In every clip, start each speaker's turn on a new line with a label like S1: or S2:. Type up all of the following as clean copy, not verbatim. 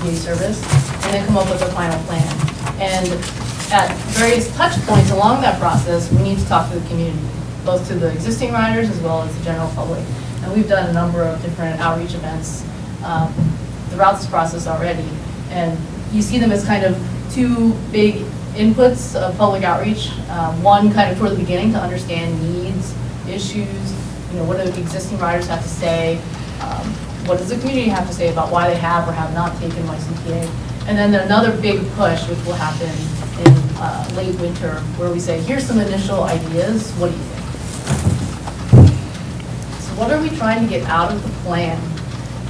S1: YCPA service, and then come up with a final plan. And at various touch points along that process, we need to talk to the community, both to the existing riders as well as the general public. And we've done a number of different outreach events throughout this process already. And you see them as kind of two big inputs of public outreach. One kind of toward the beginning to understand needs, issues, what do the existing riders have to say, what does the community have to say about why they have or have not taken YCPA. And then another big push, which will happen in late winter, where we say, here's some initial ideas, what do you think? So what are we trying to get out of the plan?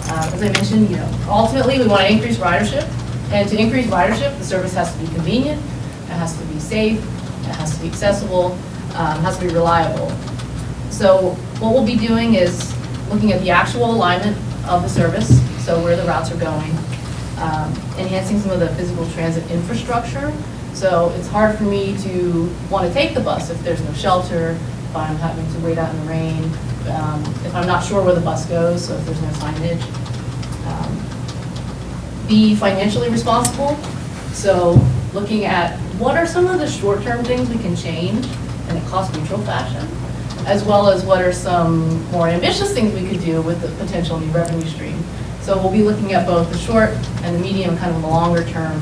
S1: As I mentioned, ultimately we want to increase ridership. And to increase ridership, the service has to be convenient, it has to be safe, it has to be accessible, it has to be reliable. So what we'll be doing is looking at the actual alignment of the service, so where the routes are going, enhancing some of the physical transit infrastructure. So it's hard for me to want to take the bus if there's no shelter, if I'm having to wait out in the rain, if I'm not sure where the bus goes, so if there's no signage. Be financially responsible, so looking at what are some of the short-term things we can change in a cost-neutral fashion, as well as what are some more ambitious things we could do with the potential new revenue stream. So we'll be looking at both the short and the medium, kind of the longer-term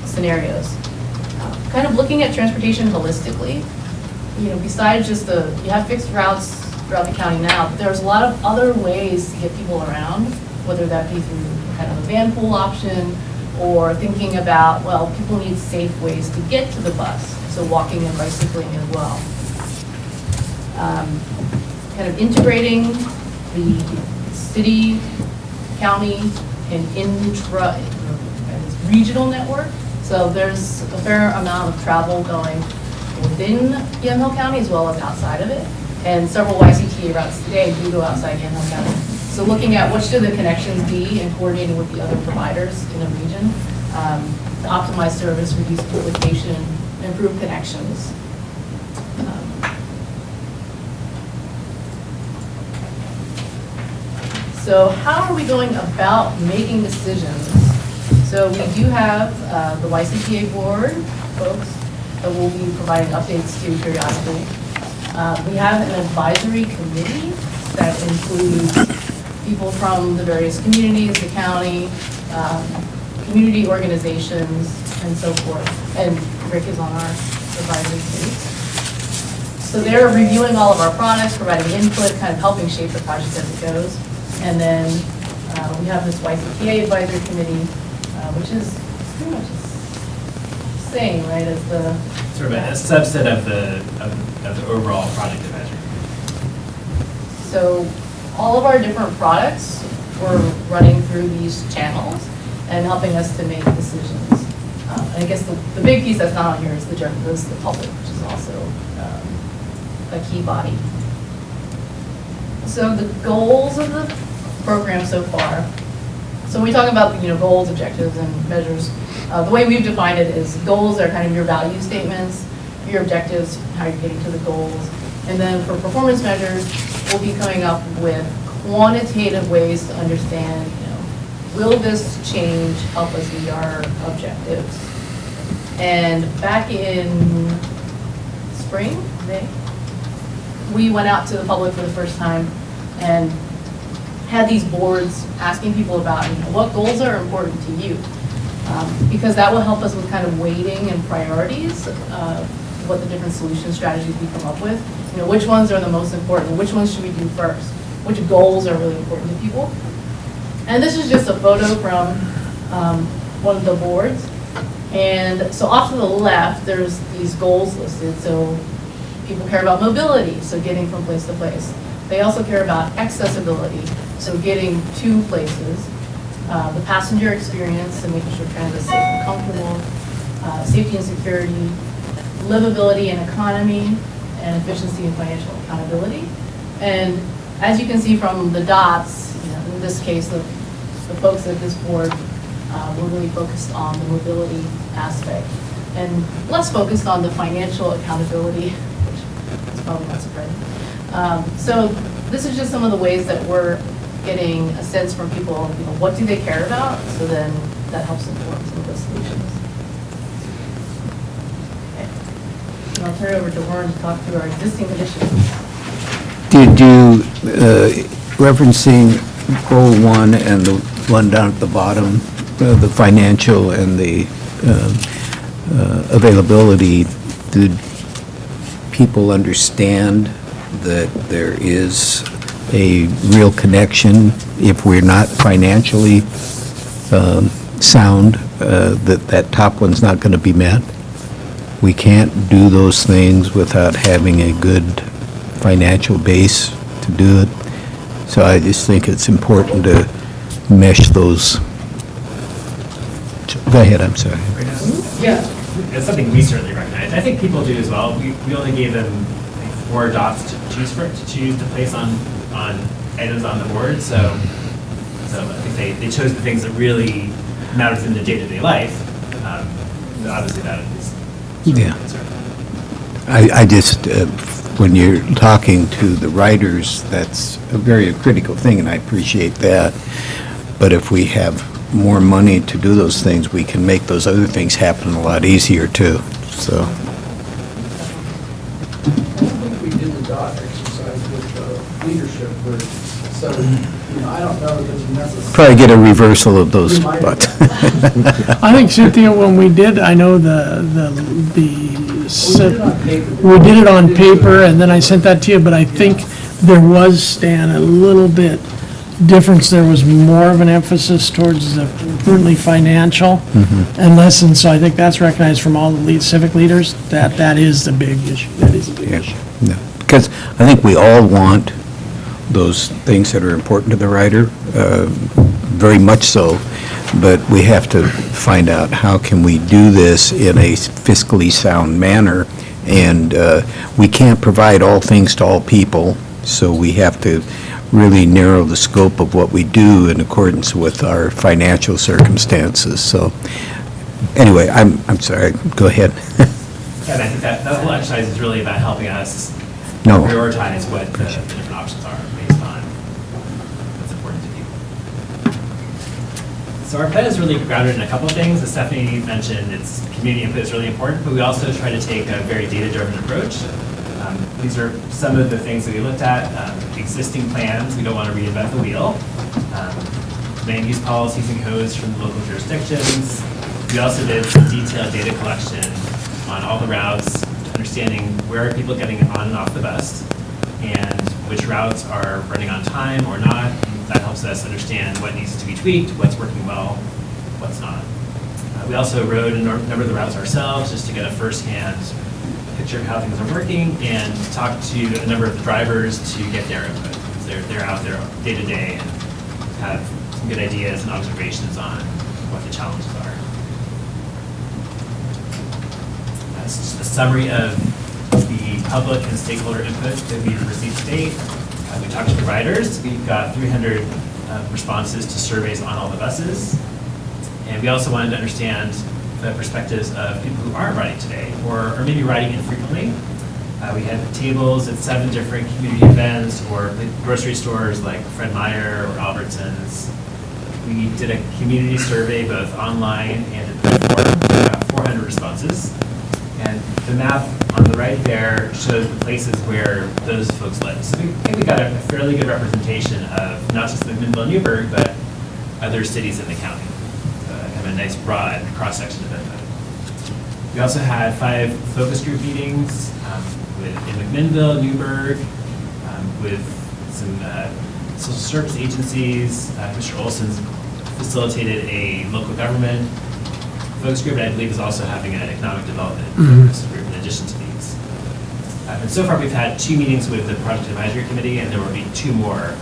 S1: scenarios. Kind of looking at transportation holistically, besides just you have fixed routes throughout the county now, but there's a lot of other ways to get people around, whether that be through kind of a van pool option, or thinking about, well, people need safe ways to get to the bus, so walking and bicycling as well. Kind of integrating the city, county, and regional network. So there's a fair amount of travel going within Yamhill County as well as outside of it. And several YCTA routes today do go outside Yamhill County. So looking at what should the connections be and coordinating with the other providers in the region to optimize service, reduce duplication, improve connections. So how are we going about making decisions? So we do have the YCPA board folks that will be providing updates to periodically. We have an advisory committee that includes people from the various communities, the county, community organizations, and so forth. And Rick is on our advisory committee. So they're reviewing all of our products, providing input, kind of helping shape the project as it goes. And then we have this YCPA advisory committee, which is pretty much the same, right, as the
S2: sort of a subset of the overall project advisory.
S1: So all of our different products were running through these channels and helping us to make decisions. And I guess the big piece that's not on here is the public, which is also a key body. So the goals of the program so far. So when we talk about goals, objectives, and measures, the way we've defined it is goals are kind of your value statements, your objectives, how you're getting to the goals, and then for performance measures, we'll be coming up with quantitative ways to understand, will this change help us meet our objectives? And back in spring, May, we went out to the public for the first time and had these boards asking people about what goals are important to you, because that will help us with kind of weighting and priorities of what the different solution strategies we come up with. Which ones are the most important? Which ones should we do first? Which goals are really important to people? And this is just a photo from one of the boards. And so off to the left, there's these goals listed. So people care about mobility, so getting from place to place. They also care about accessibility, so getting to places. The passenger experience, and making sure transit's safe and comfortable. Safety and security, livability and economy, and efficiency and financial accountability. And as you can see from the dots, in this case, the folks at this board were really focused on the mobility aspect and less focused on the financial accountability, which is probably not surprising. So this is just some of the ways that we're getting a sense from people, what do they care about? So then that helps inform some of the solutions. Okay. And I'll turn it over to Warren to talk through our existing conditions.
S3: Did you, referencing goal 1 and the one down at the bottom, the financial and the availability, did people understand that there is a real connection if we're not financially sound, that top one's not going to be met? We can't do those things without having a good financial base to do it. So I just think it's important to mesh those. Go ahead, I'm sorry.
S1: Yeah.
S2: It's something we certainly recognize. I think people do as well. We only gave them like 4 dots to choose to place on items on the board. So I think they chose the things that really matters in the day-to-day life. Obviously that is
S3: Yeah.
S2: a concern.
S3: I just, when you're talking to the writers, that's a very critical thing, and I appreciate that. But if we have more money to do those things, we can make those other things happen a lot easier, too. So,
S4: I think we did the dot exercise with leadership, where, so, I don't know that it's necessary.
S3: probably get a reversal of those,
S4: We might
S3: but.
S5: I think, Cynthia, when we did, I know we did it on paper, and then I sent that to you, but I think there was, Stan, a little bit difference. There was more of an emphasis towards the currently financial and less, and so I think that's recognized from all the civic leaders, that is the big issue. That is a big issue.
S3: No, because I think we all want those things that are important to the writer, very much so, but we have to find out how can we do this in a fiscally sound manner, and we can't provide all things to all people, so we have to really narrow the scope of what we do in accordance with our financial circumstances. So anyway, I'm sorry, go ahead.
S2: And I think that whole exercise is really about helping us
S3: No.
S2: prioritize what the different options are based on what's important to people. So our plan is really grounded in a couple of things. As Stephanie mentioned, it's community input is really important, but we also try to take a very data-driven approach. These are some of the things that we looked at. Existing plans, we don't want to reinvent the wheel. Land use policies and codes from the local jurisdictions. We also did some detailed data collection on all the routes, understanding where are people getting on and off the bus, and which routes are running on time or not. That helps us understand what needs to be tweaked, what's working well, what's not. We also rode a number of the routes ourselves just to get a firsthand picture of how things are working, and talk to a number of the drivers to get their input. They're out there day to day and have some good ideas and observations on what the challenges are. That's just a summary of the public and stakeholder input that we've received to date. We talked to providers. We've got 300 responses to surveys on all the buses. And we also wanted to understand the perspectives of people who aren't riding today, or maybe riding infrequently. We had tables at 7 different community events, or grocery stores like Fred Meyer or Albertsons. We did a community survey both online and in person. We got 400 responses. And the map on the right there shows the places where those folks live. So I think we got a fairly good representation of not just McMinnville and Newburgh, but other cities in the county. Kind of a nice broad cross-section of input. We also had 5 focus group meetings in McMinnville, Newburgh, with some social service agencies. Mr. Olson's facilitated a local government focus group, and I believe is also having an economic development focus group in addition to these. And so far we've had 2 meetings with the Project Advisory Committee, and there will be 2 more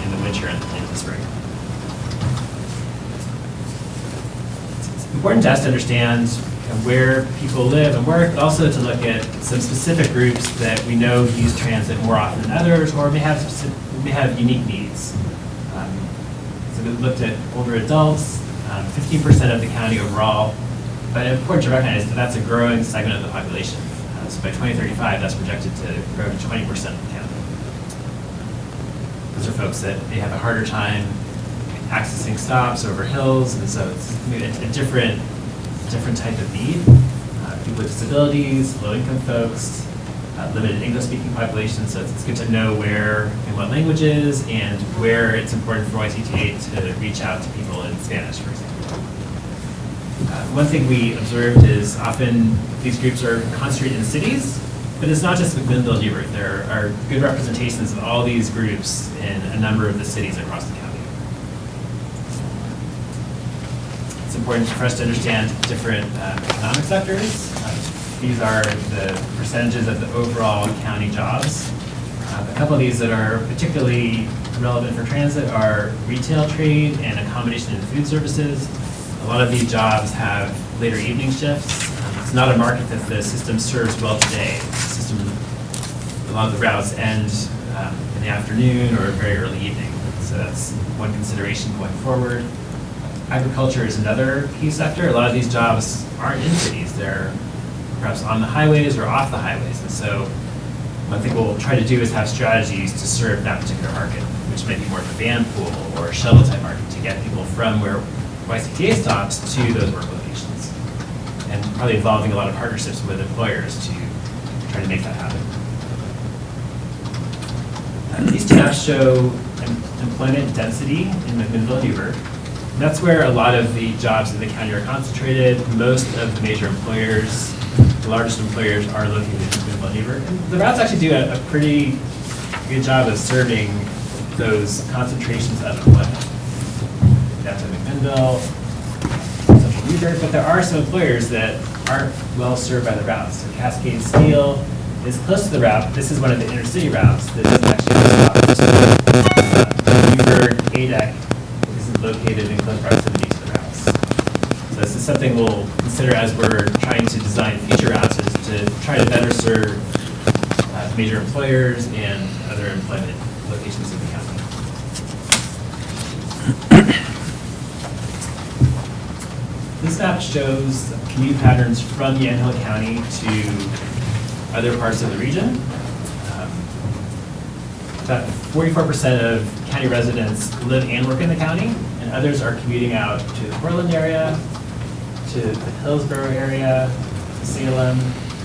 S2: in the winter and in the spring. It's important to us to understand where people live and work, but also to look at some specific groups that we know use transit more often than others, or may have unique needs. So we looked at older adults, 15% of the county overall, but it's important to recognize that that's a growing segment of the population. So by 2035, that's projected to grow to 20% of the county. Those are folks that may have a harder time accessing stops over hills, and so it's a different type of need. People with disabilities, low-income folks, limited English-speaking population, so it's good to know where and what languages and where it's important for YCTA to reach out to people in Spanish, for example. One thing we observed is often these groups are concentrated in cities, but it's not just McMinnville and Newburgh. There are good representations of all these groups in a number of the cities across the county. It's important for us to understand different economic sectors. These are the percentages of the overall county jobs. A couple of these that are particularly relevant for transit are retail trade and accommodation and food services. A lot of these jobs have later evening shifts. It's not a market that the system serves well today. A lot of the routes end in the afternoon or very early evening. So that's one consideration going forward. Agriculture is another key sector. A lot of these jobs aren't in cities. They're perhaps on the highways or off the highways. And so one thing we'll try to do is have strategies to serve that particular market, which may be more of a van pool or a shuttle type market to get people from where YCTA stops to those work locations. And probably involving a lot of partnerships with employers to try to make that happen. These two maps show employment density in McMinnville and Newburgh. And that's where a lot of the jobs in the county are concentrated. Most of the major employers, the largest employers, are located in McMinnville and Newburgh. And the routes actually do a pretty good job of serving those concentrations of employment. That's in McMinnville, Central Newburgh, but there are some employers that aren't well served by the routes. So Cascade Steel is close to the route. This is one of the intercity routes that doesn't actually have a stop. Newburgh ADEC isn't located in close proximity to the routes. So this is something we'll consider as we're trying to design future routes, is to try to better serve major employers and other employment locations in the county. This map shows commute patterns from Yamhill County to other parts of the region. About 44% of county residents live and work in the county, and others are commuting out to the Portland area, to the Hillsborough area, to Salem,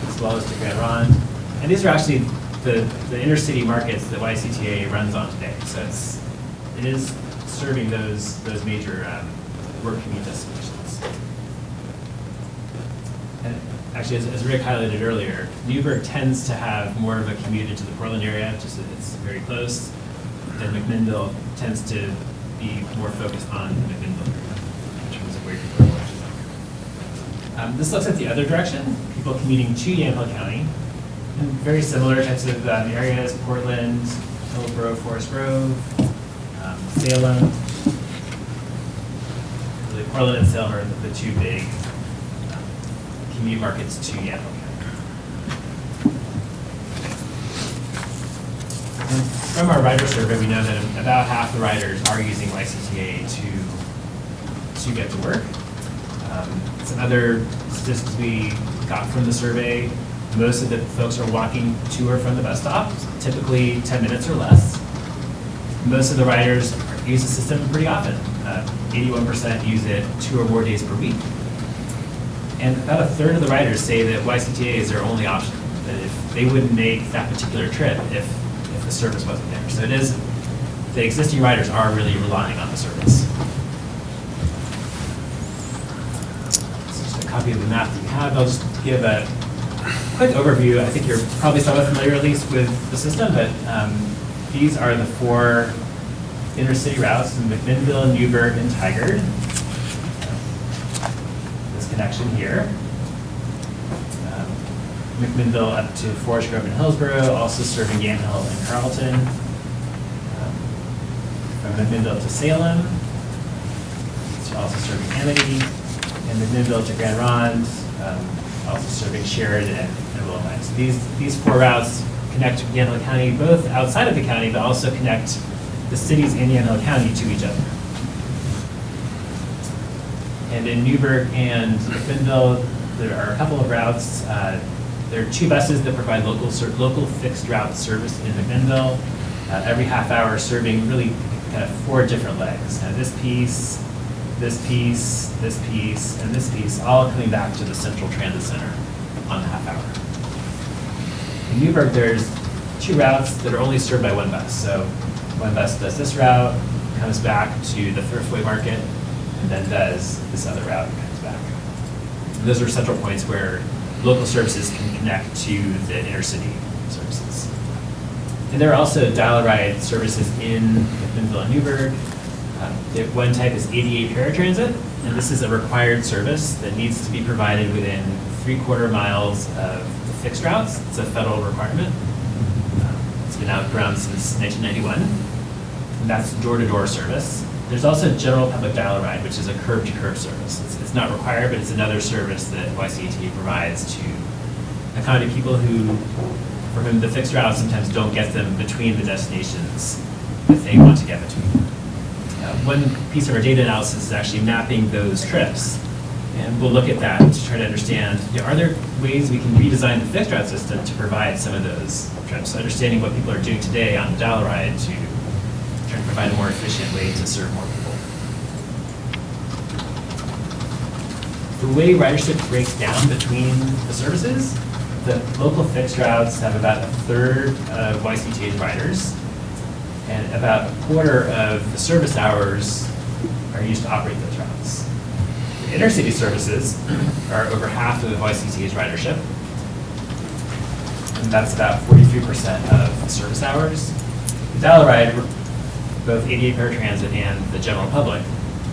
S2: as well as to Grand Ronde. And these are actually the intercity markets that YCTA runs on today. So it is serving those major work commute destinations. And actually, as Rick highlighted earlier, Newburgh tends to have more of a commute into the Portland area, just that it's very close. And McMinnville tends to be more focused on the McMinnville area in terms of where people are working. This looks at the other direction, people commuting to Yamhill County. And very similar types of areas: Portland, Hillsborough, Forest Grove, Salem. Really, Portland and Salem are the two big commute markets to Yamhill County. And from our rider survey, we know that about half the riders are using YCTA to get to work. Some other statistics we got from the survey: most of the folks are walking to or from the bus stop, typically 10 minutes or less. Most of the riders use the system pretty often. 81% use it 2 or more days per week. And about a third of the riders say that YCTA is their only option, that if they wouldn't make that particular trip if the service wasn't there. So the existing riders are really relying on the service. So just a copy of the map that you have. I'll just give a quick overview. I think you're probably somewhat familiar, at least, with the system, but these are the 4 intercity routes in McMinnville, Newburgh, and Tigard. This connection here. McMinnville up to Forest Grove and Hillsborough, also serving Yamhill and Carlton. From McMinnville to Salem, it's also serving Amity, and McMinnville to Grand Ronde, also serving Sheridan and Willamette. So these 4 routes connect Yamhill County, both outside of the county, but also connect the cities in Yamhill County to each other. And in Newburgh and McMinnville, there are a couple of routes. There are 2 buses that provide local fixed route service in McMinnville. every half hour serving really kind of 4 different legs. This piece, this piece, this piece, and this piece, all coming back to the central transit center on the half hour. In Newburgh, there's 2 routes that are only served by one bus. So one bus does this route, comes back to the Thriftway Market, and then does this other route and comes back. And those are central points where local services can connect to the intercity services. And there are also dial-a-ride services in Yamhill and Newburgh. One type is 88 paratransit, and this is a required service that needs to be provided within 3/4 miles of the fixed routes. It's a federal requirement. It's been out around since 1991. And that's door-to-door service. There's also general public dial-a-ride, which is a curb-to-curb service. It's not required, but it's another service that YCTA provides to accommodate people for whom the fixed routes sometimes don't get them between the destinations that they want to get between. One piece of our data analysis is actually mapping those trips, and we'll look at that to try to understand, are there ways we can redesign the fixed route system to provide some of those trips? So understanding what people are doing today on the dial-a-ride to try to provide a more efficient way to serve more people. The way ridership breaks down between the services, the local fixed routes have about 1/3 of YCTA's riders, and about 1/4 of the service hours are used to operate those routes. The intercity services are over half of YCTA's ridership, and that's about 43% of the service hours. The dial-a-ride, both 88 paratransit and the general public,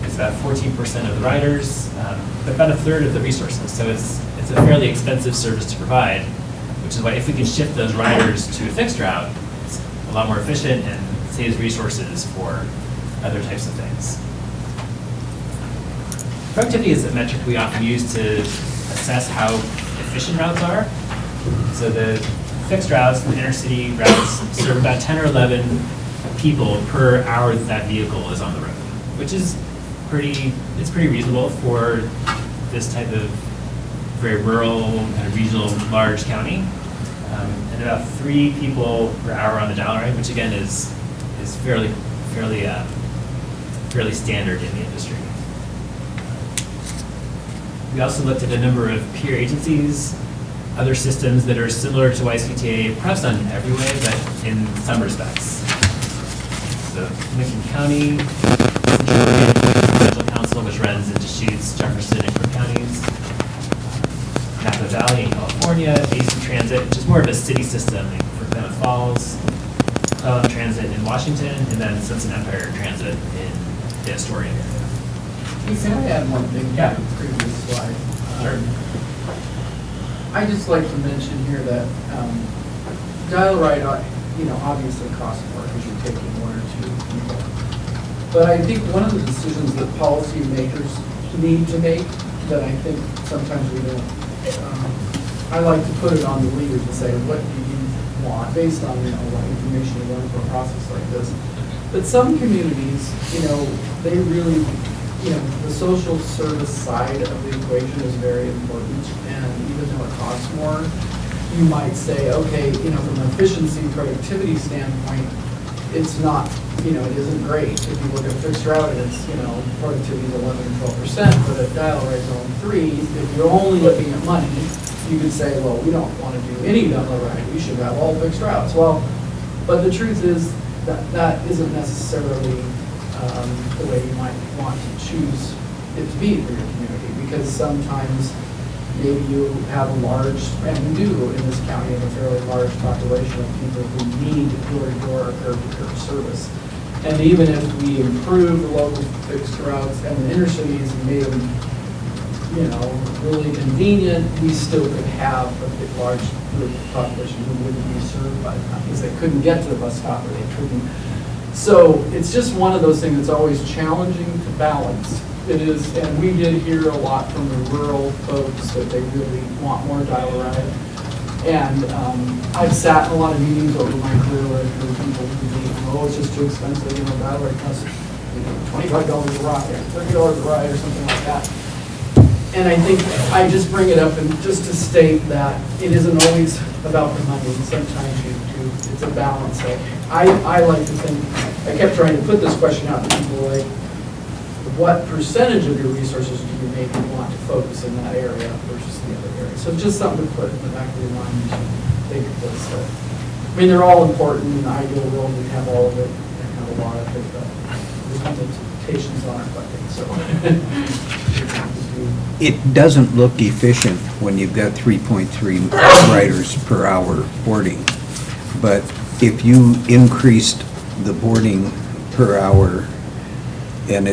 S2: is about 14% of the riders, but about 1/3 of the resources. So it's a fairly expensive service to provide, which is why if we can shift those riders to a fixed route, it's a lot more efficient and saves resources for other types of things. Productivity is a metric we often use to assess how efficient routes are. So the fixed routes, the intercity routes, serve about 10 or 11 people per hour that vehicle is on the road, which is pretty reasonable for this type of very rural, kind of regional, large county. And about 3 people per hour on the dial-a-ride, which again is fairly standard in the industry. We also looked at a number of peer agencies, other systems that are similar to YCTA, perhaps not in every way, but in some respects. So Yamhill County Central Council, which runs in Deschutes, Jefferson, and Cook counties. Napa Valley in California, AC Transit, which is more of a city system for Klamath Falls, Transit in Washington, and then Sunset Empire Transit in the Astoria area.
S4: Hey, can I add one thing to
S2: Yeah.
S4: the previous slide?
S2: Sure.
S4: I just like to mention here that dial-a-ride, obviously costs more because you're taking 1 or 2 people. But I think one of the decisions that policymakers need to make that I think sometimes we don't, I like to put it on the leaders and say, what do you want based on, what information you learn from a process like this. But some communities, they really, the social service side of the equation is very important. And even though it costs more, you might say, okay, from an efficiency, productivity standpoint, it's not, it isn't great. If you look at fixed route, it's, productivity is 11 or 12%, but a dial-a-ride is only 3. If you're only looking at money, you could say, well, we don't want to do any dial-a-ride. We should have all fixed routes. Well, but the truth is that isn't necessarily the way you might want to choose it to be for your community, because sometimes maybe you have a large, and we do in this county, have a fairly large population of people who need door-to-door or curb-to-curb service. And even if we improve the local fixed routes and the intercities and made them, really convenient, we still could have a big, large group of population who wouldn't be served by them because they couldn't get to the bus stop or they couldn't. So it's just one of those things that's always challenging to balance. It is, and we did hear a lot from the rural folks that they really want more dial-a-ride. And I've sat in a lot of meetings over my career where I've heard people who think, it's just too expensive, dial-a-ride costs $25 a ride, $30 a ride or something like that. And I think I just bring it up and just to state that it isn't always about the money. Sometimes it's a balance. So I like to think, I kept trying to put this question out to people like, what percentage of your resources do you maybe want to focus in that area versus the other area? So just something to put in the back of your mind as you think of this. I mean, they're all important. In the ideal world, we have all of it and have a lot of it, but there's limitations on our funding, so.
S3: It doesn't look efficient when you've got 3.3 riders per hour boarding. But if you increased the boarding per hour, and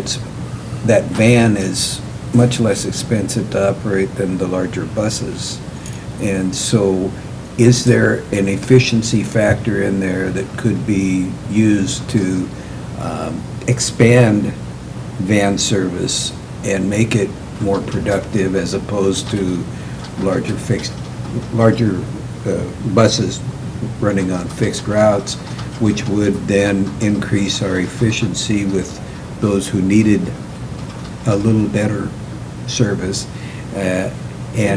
S3: that van is much less expensive to operate than the larger buses. And so is there an efficiency factor in there that could be used to expand van service and make it more productive as opposed to larger buses running on fixed routes, which would then increase our efficiency with those who needed a little better service.
S4: And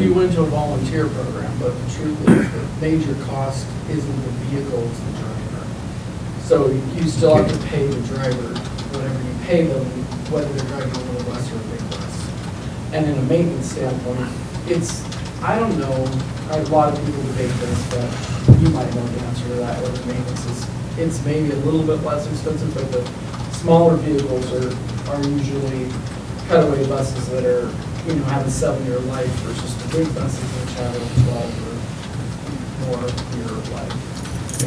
S4: you went to a volunteer program, but the truth is the major cost isn't the vehicle, it's the driver. So you still have to pay the driver whatever you pay them, whether they're driving a little bus or a big bus. And in a maintenance standpoint, I don't know, a lot of people debate this, but you might know the answer to that, whether maintenance it's maybe a little bit less expensive, but the smaller vehicles are usually cutaway buses that are, have a 7-year life versus the big buses which have a 12 or more year life.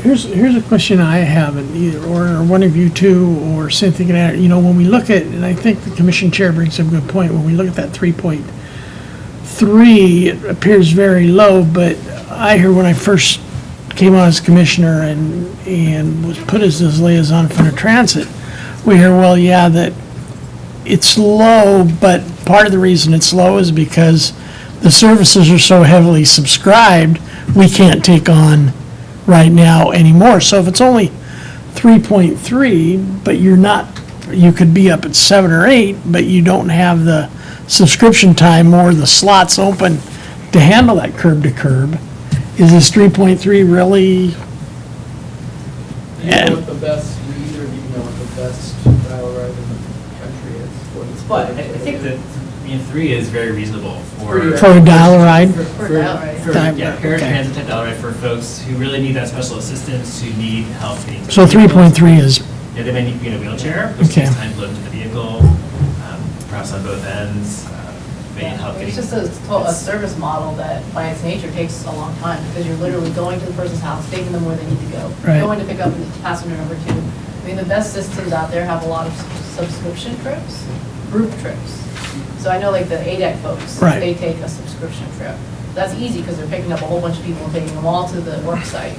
S5: Here's a question I have, and either or one of you two or Cynthia can add. When we look at, and I think the commission chair brings up a good point, when we look at that 3.3, it appears very low, but I hear when I first came on as commissioner and was put as this liaison for the transit, we hear, well, yeah, that it's low, but part of the reason it's low is because the services are so heavily subscribed, we can't take on right now anymore. So if it's only 3.3, but you could be up at 7 or 8, but you don't have the subscription time or the slots open to handle that curb to curb, is this 3.3 really?
S4: Do you know what the best read, or do you know what the best dial ride in the country is?
S2: But I think that 3 is very reasonable for
S5: a dial ride?
S1: For dial ride.
S2: Paratransit type dial ride for folks who really need that special assistance, who need help getting.
S5: So 3.3 is,
S2: Yeah, they may need to be in a wheelchair, which
S5: Okay.
S2: takes time to load into the vehicle, perhaps on both ends, may need help getting.
S1: It's just a service model that by its nature takes a long time because you're literally going to the person's house, taking them where they need to go.
S5: Right.
S1: Going to pick up passenger number 2. I mean, the best systems out there have a lot of subscription trips, group trips. So I know like the ADEC folks,
S5: Right.
S1: they take a subscription trip. That's easy because they're picking up a whole bunch of people and taking them all to the work site.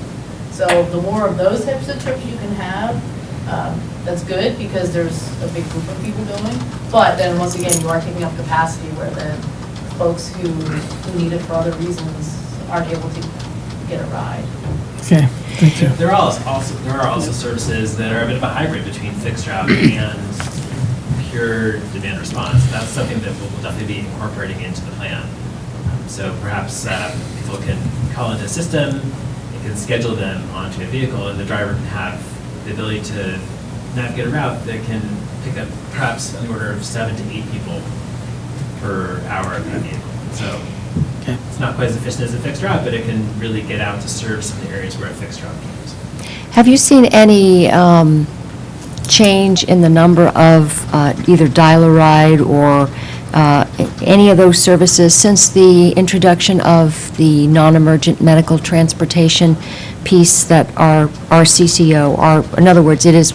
S1: So the more of those types of trips you can have, that's good because there's a big group of people going. But then once again, you are taking up capacity where the folks who need it for other reasons aren't able to get a ride.
S5: okay, thank you.
S2: There are also services that are a bit of a hybrid between fixed route and pure demand response. That's something that we'll definitely be incorporating into the plan. So perhaps people can call into a system, they can schedule them onto a vehicle, and the driver can have the ability to navigate a route that can pick up perhaps on the order of 7 to 8 people per hour of that vehicle. So
S5: Okay.
S2: it's not quite as efficient as a fixed route, but it can really get out to serve some of the areas where a fixed route can.
S6: Have you seen any change in the number of either dial-a-ride or any of those services since the introduction of the non-emergent medical transportation piece that our CCO, in other words, it is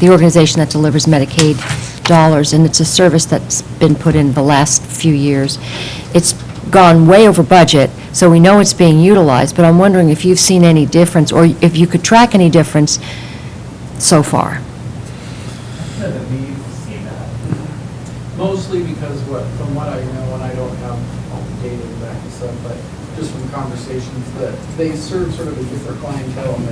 S6: the organization that delivers Medicaid dollars, and it's a service that's been put in the last few years. It's gone way over budget, so we know it's being utilized, but I'm wondering if you've seen any difference, or if you could track any difference so far.
S2: We've seen that.
S4: Mostly because from what I know, and I don't have all the data to back this up, but just from conversations that they serve sort of a different clientele and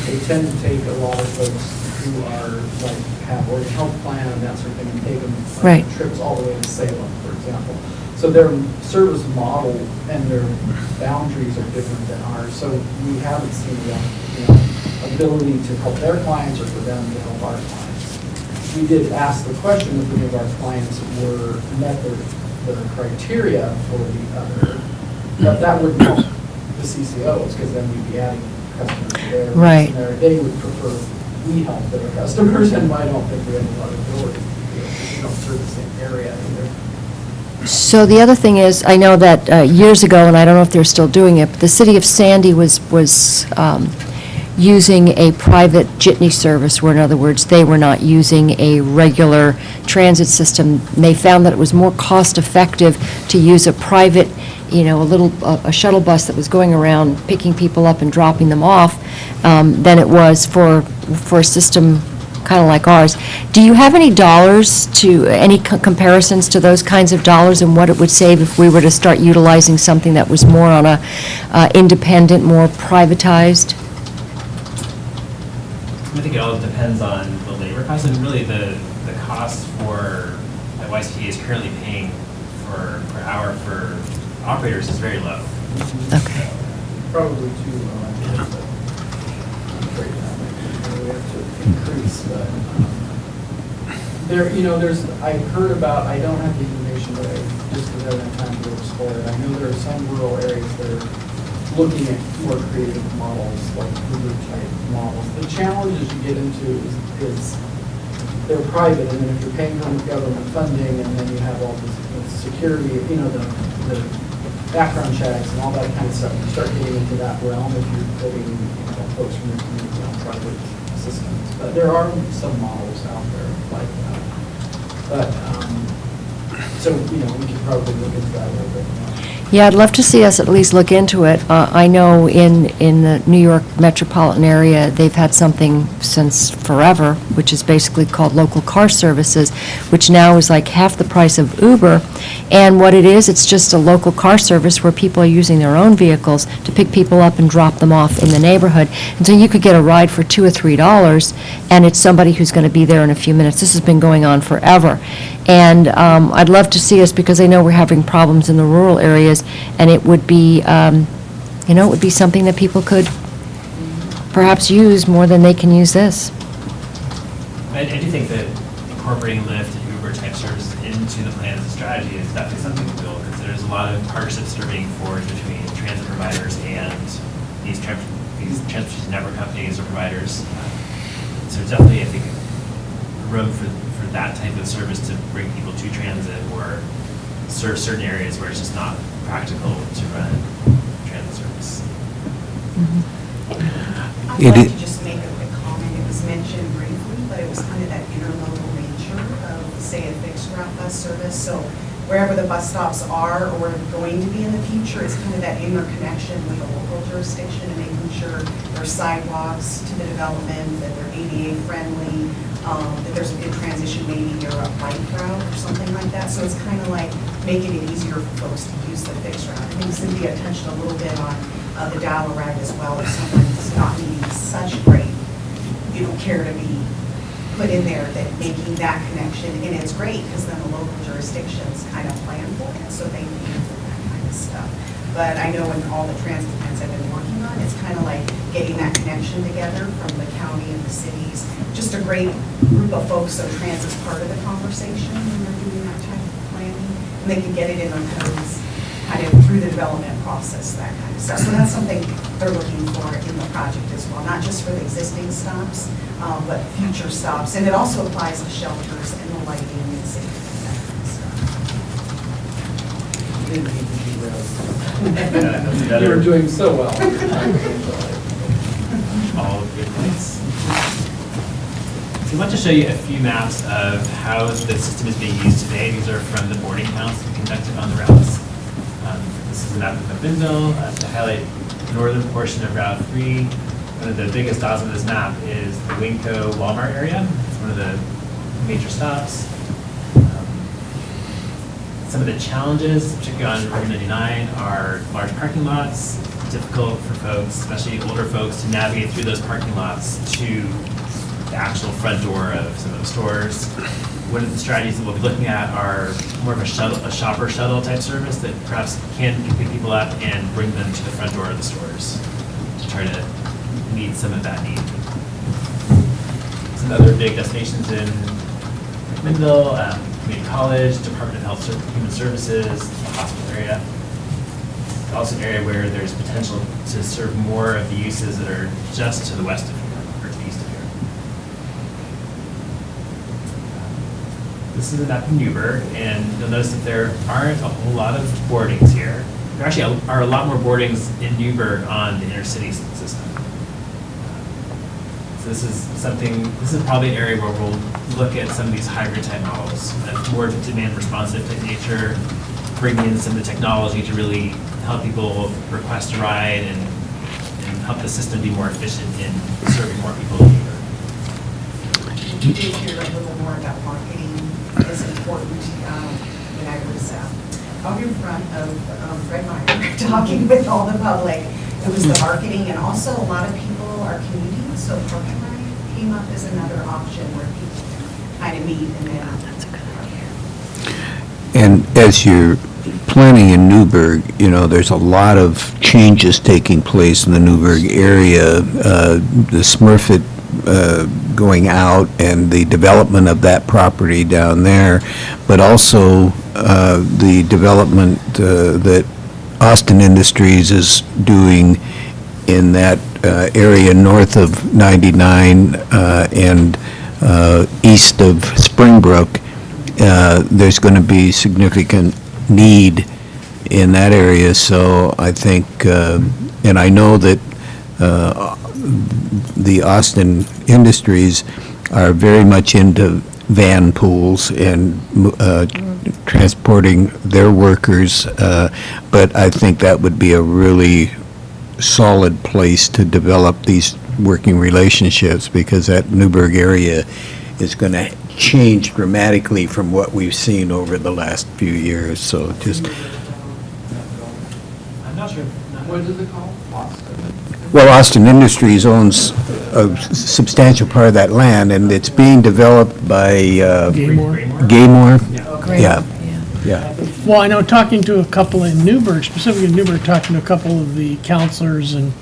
S4: they tend to take a lot of folks who are like have organ health plan and that sort of thing and take them
S6: Right.
S4: trips all the way to Salem, for example. So their service model and their boundaries are different than ours. So we haven't seen the, ability to help their clients or for them to help our clients. We did ask the question if any of our clients met their criteria for the other, but that wouldn't help the CCOs, because then we'd be adding customers to their list.
S6: Right.
S4: And they would prefer we help their customers, and I don't think we have a lot of ability to do it, because we don't serve the same area either.
S6: So the other thing is, I know that years ago, and I don't know if they're still doing it, but the city of Sandy was using a private jitney service, where in other words, they were not using a regular transit system. They found that it was more cost-effective to use a private, a shuttle bus that was going around picking people up and dropping them off, than it was for a system kind of like ours. Do you have any dollars any comparisons to those kinds of dollars and what it would save if we were to start utilizing something that was more on a independent, more privatized?
S2: I think it all depends on the labor cost, and really the cost that YCTA is currently paying per hour for operators is very low.
S6: Okay.
S4: Probably too low. I'm afraid that we have to increase, but I've heard about, I don't have the information, but just because I haven't had time to explore it, I know there are some rural areas that are looking at more creative models, like Uber-type models. The challenge as you get into is they're private, and then if you're paying for government funding, and then you have all this security, the background checks and all that kind of stuff, you start getting into that realm if you're putting folks from your community on private systems. But there are some models out there like that. But, so, we could probably look into that a little bit more.
S6: Yeah, I'd love to see us at least look into it. I know in the New York metropolitan area, they've had something since forever, which is basically called local car services, which now is like half the price of Uber. And what it is, it's just a local car service where people are using their own vehicles to pick people up and drop them off in the neighborhood. And so you could get a ride for $2 or $3, and it's somebody who's going to be there in a few minutes. This has been going on forever. And I'd love to see us, because I know we're having problems in the rural areas, and it would be, it would be something that people could perhaps use more than they can use this.
S2: I do think that incorporating Lyft and Uber type services into the plan as a strategy is definitely something that we'll consider. There's a lot of partnerships that are being forged between transit providers and these transportation network companies or providers. So there's definitely, I think, room for that type of service to bring people to transit or serve certain areas where it's just not practical to run transit service.
S7: I'd like to just make a quick comment. It was mentioned briefly, but it was kind of that intermodal nature of, say, a fixed route bus service. So wherever the bus stops are or going to be in the future, it's kind of that interconnection with the local jurisdiction and making sure there's sidewalks to the development, that they're ADA friendly, that there's a good transition maybe near a bike route or something like that. So it's kind of like making it easier for folks to use the fixed route. I think Cynthia touched a little bit on the dial ride as well. If someone's not needing such great, care to be put in there, that making that connection, and it's great because then the local jurisdictions kind of plan for it, so they need that kind of stuff. But I know in all the transit plans I've been working on, it's kind of like getting that connection together from the county and the cities. Just a great group of folks, so transit's part of the conversation when they're doing that type of planning. And they can get it in their codes, kind of through the development process, that kind of stuff. So that's something they're looking for in the project as well, not just for the existing stops, but future stops. And it also applies to shelters and the lighting and safety and that kind of stuff.
S4: Didn't need to be read.
S2: That's
S4: You were doing so well.
S2: all good points. So I want to show you a few maps of how the system is being used today. These are from the boarding counts we conducted on the routes. This is a map of Bentonville to highlight the northern portion of Route 3. One of the biggest dots on this map is the Winco Walmart area. It's one of the major stops. Some of the challenges, particularly on Route 99, are large parking lots. Difficult for folks, especially older folks, to navigate through those parking lots to the actual front door of some of the stores. one of the strategies that we'll be looking at are more of a shopper shuttle type service that perhaps can pick people up and bring them to the front door of the stores to try to meet some of that need. Some other big destinations in Minville, Community College, Department of Health and Human Services, the hospital area. Also an area where there's potential to serve more of the uses that are just to the west of here, or to the east of here. This is a map of Newburgh, and you'll notice that there aren't a whole lot of boardings here. There actually are a lot more boardings in Newburgh on the intercity system. So this is probably an area where we'll look at some of these hybrid type models, more demand responsive type nature, bring in some of the technology to really help people request a ride and help the system be more efficient in serving more people in Newburgh.
S7: You do hear a little more about marketing is important. When I was out in front of Fred Meyer talking with all the public, it was the marketing, and also a lot of people are commuting, so Park and Ride came up as another option where people can kind of meet and then.
S3: And as you're planning in Newburgh, you know, there's a lot of changes taking place in the Newburgh area. The Smurfit going out and the development of that property down there, but also the development that Austin Industries is doing in that area north of 99 and east of Springbrook. There's going to be significant need in that area, so I think, and I know that the Austin Industries are very much into van pools and transporting their workers, but I think that would be a really solid place to develop these working relationships, because that Newburgh area is going to change dramatically from what we've seen over the last few years, so just...
S2: I'm not sure.
S4: What is it called? Boston?
S3: Well, Austin Industries owns a substantial part of that land, and it's being developed by
S5: Gaymore.
S3: Gaymore.
S6: Great.
S3: Yeah, yeah.
S5: Well, I know, talking to a couple in Newburgh, specifically in Newburgh, talking to a couple of the counselors and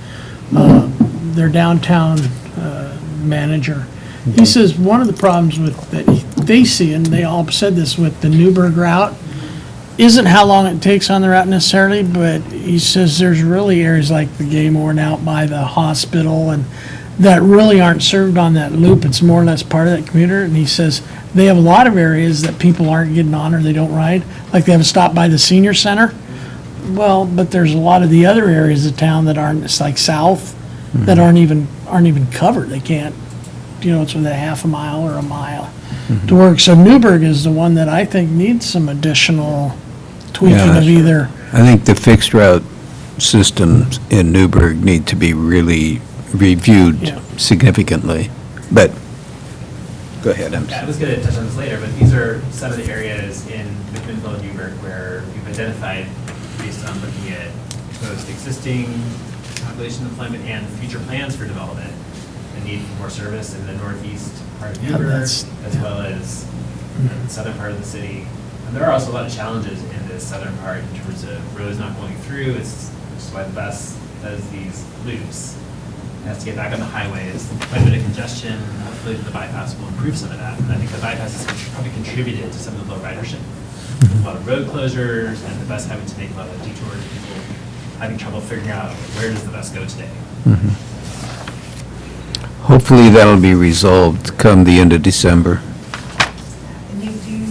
S5: their downtown manager, he says one of the problems with that they see, and they all said this with the Newburgh route, isn't how long it takes on the route necessarily, but he says there's really areas like the Gaymore and out by the hospital and that really aren't served on that loop. It's more or less part of that commuter, and he says they have a lot of areas that people aren't getting on or they don't ride, like they have a stop by the senior center. Well, but there's a lot of the other areas of town that aren't, it's like south, that aren't even covered. They can't, you know, it's within a half a mile or a mile to work. So Newburgh is the one that I think needs some additional tweaking
S3: Yeah.
S5: of either.
S3: I think the fixed route systems in Newburgh need to be really reviewed
S5: Yeah.
S3: significantly, but, go ahead, I'm
S2: Yeah, I
S3: sorry.
S2: was going to touch on this later, but these are some of the areas in McMinnville and Newburgh where we've identified, based on looking at both existing population employment and future plans for development, the need for more service in the northeast part of
S5: Yeah,
S2: Newburgh,
S5: that's-
S2: as well as the southern part of the city. And there are also a lot of challenges in the southern part in terms of roads not going through, which is why the bus does these loops. It has to get back on the highways, quite a bit of congestion. Hopefully the bypass will improve some of that. And I think the bypass has probably contributed to some of the low ridership. A lot of road closures and the bus having to make a lot of detours, people having trouble figuring out where does the bus go today.
S3: Hopefully that'll be resolved come the end of December.
S7: And you do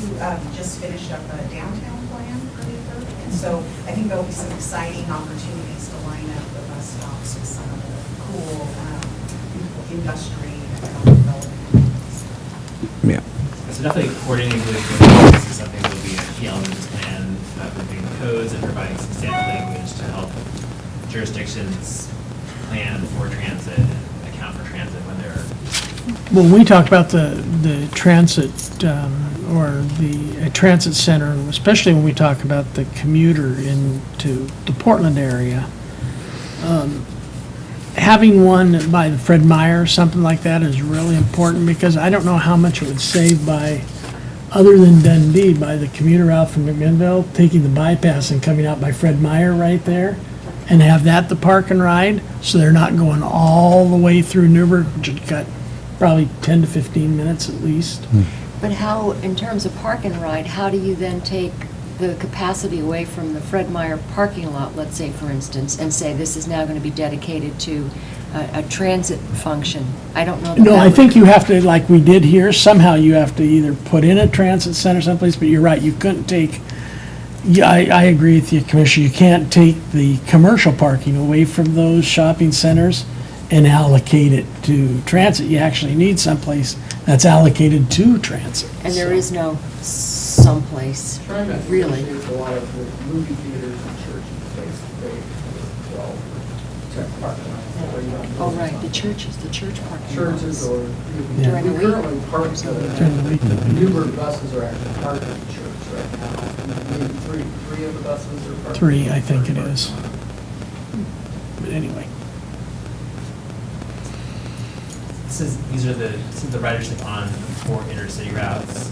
S7: just finish up a downtown plan for Newburgh, and so I think there'll be some exciting opportunities to line up the bus stops with some of the cool industry development.
S3: Yeah.
S2: So definitely coordinating with this is something that will be a key element of this plan, reviewing codes and providing some standard language to help jurisdictions plan for transit and account for transit when they're.
S5: Well, we talked about the transit, or the transit center, especially when we talk about the commuter into the Portland area. Having one by the Fred Meyer, something like that, is really important, because I don't know how much it would save by other than Dundee, by the commuter route from McMinnville, taking the bypass and coming out by Fred Meyer right there, and have that the park and ride, so they're not going all the way through Newburgh, which would cut probably 10 to 15 minutes at least.
S6: But how, in terms of park and ride, how do you then take the capacity away from the Fred Meyer parking lot, let's say, for instance, and say this is now going to be dedicated to a transit function? I don't know.
S5: No, I think you have to, like we did here, somehow you have to either put in a transit center someplace, but you're right, you couldn't take, yeah, I agree with you, Commissioner, you can't take the commercial parking away from those shopping centers and allocate it to transit. You actually need someplace that's allocated to transit.
S6: And there is no someplace,
S4: TriMet
S6: really.
S4: negotiates a lot of the movie theaters and churches, they, well, check parking lots. where you don't
S6: Oh,
S4: really
S6: right,
S4: stop.
S6: the churches parking lots.
S4: Churches or, we
S5: During
S6: the week?
S4: currently park
S5: During the week.
S4: the Newburgh buses are actually parked at the church right now. Maybe three of the buses are parked.
S5: 3, I think it is. But anyway.
S2: These are the ridership on 4 intercity routes.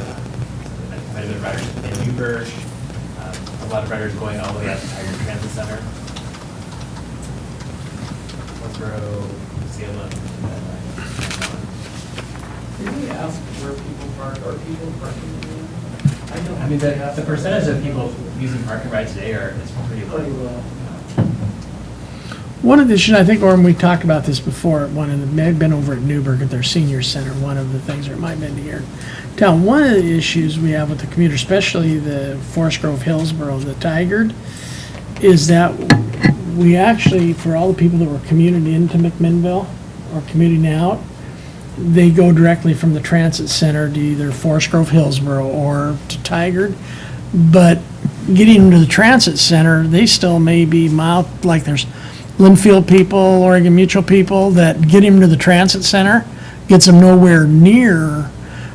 S2: Quite a bit of ridership in Newburgh. A lot of riders going all the way out to Tiger Transit Center. Westboro, Salem.
S4: Did we ask where people park, are people parking?
S2: I mean, the percentage of people using park and ride today is pretty low.
S4: Pretty low.
S5: One of the issues, I think, Orm, we talked about this before, one of the, may have been over at Newburgh at their senior center, one of the things, or it might have been here in town. One of the issues we have with the commuter, especially the Forest Grove, Hillsborough, the Tigard, is that we actually, for all the people that were commuting into McMinnville or commuting out, they go directly from the transit center to either Forest Grove, Hillsborough, or to Tigard. But getting them to the transit center, they still may be mild, like there's Linfield people, Oregon Mutual people, that get him to the transit center, gets them nowhere near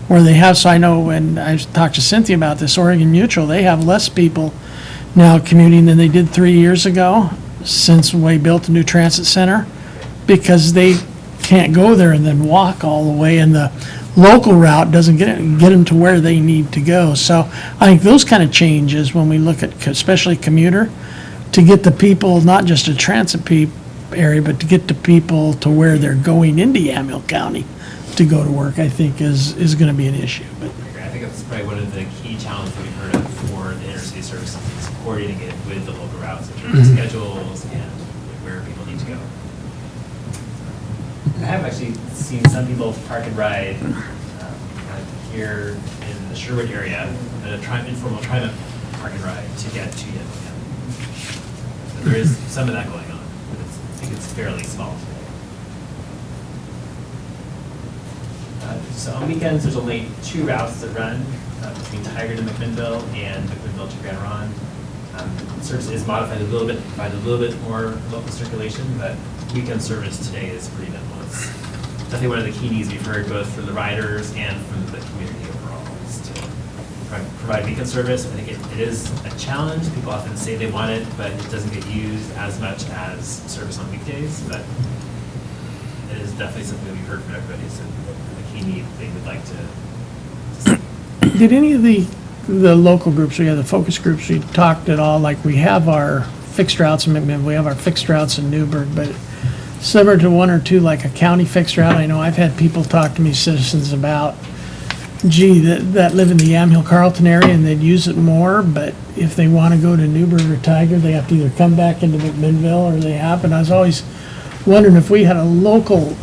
S5: where they have, so I know, and I've talked to Cynthia about this, Oregon Mutual, they have less people now commuting than they did 3 years ago, since we built a new transit center, because they can't go there and then walk all the way, and the local route doesn't get them to where they need to go. So I think those kind of changes, when we look at especially commuter, to get the people, not just a transit area, but to get the people to where they're going into Yamhill County to go to work, I think is going to be an issue. But
S2: I think that's probably one of the key challenges that we've heard of for the intercity services, is coordinating it with the local routes in terms of schedules and where people need to go. I have actually seen some people park and ride here in the Sherwood area, at an informal TriMet park and ride to get to Yamhill County. So there is some of that going on, but I think it's fairly small today. So on weekends, there's only 2 routes that run between Tigard and McMinnville and McMinnville to Grand Ronde. Service is modified a little bit, provide a little bit more local circulation, but weekend service today is pretty minimal. It's definitely one of the key needs we've heard both from the riders and from the community overall, is to provide weekend service. I think it is a challenge. People often say they want it, but it doesn't get used as much as service on weekdays. But it is definitely something that we've heard from everybody. So a key need they would like to see.
S5: did any of the local groups, we have the focus groups, we talked at all, like we have our fixed routes in McMinnville, we have our fixed routes in Newburgh, but similar to 1 or 2, like a county fixed route, I know I've had people talk to me, citizens, about, gee, that live in the Yamhill Carlton area and they'd use it more, but if they want to go to Newburgh or Tigard, they have to either come back into McMinnville or they have. And I was always wondering if we had a local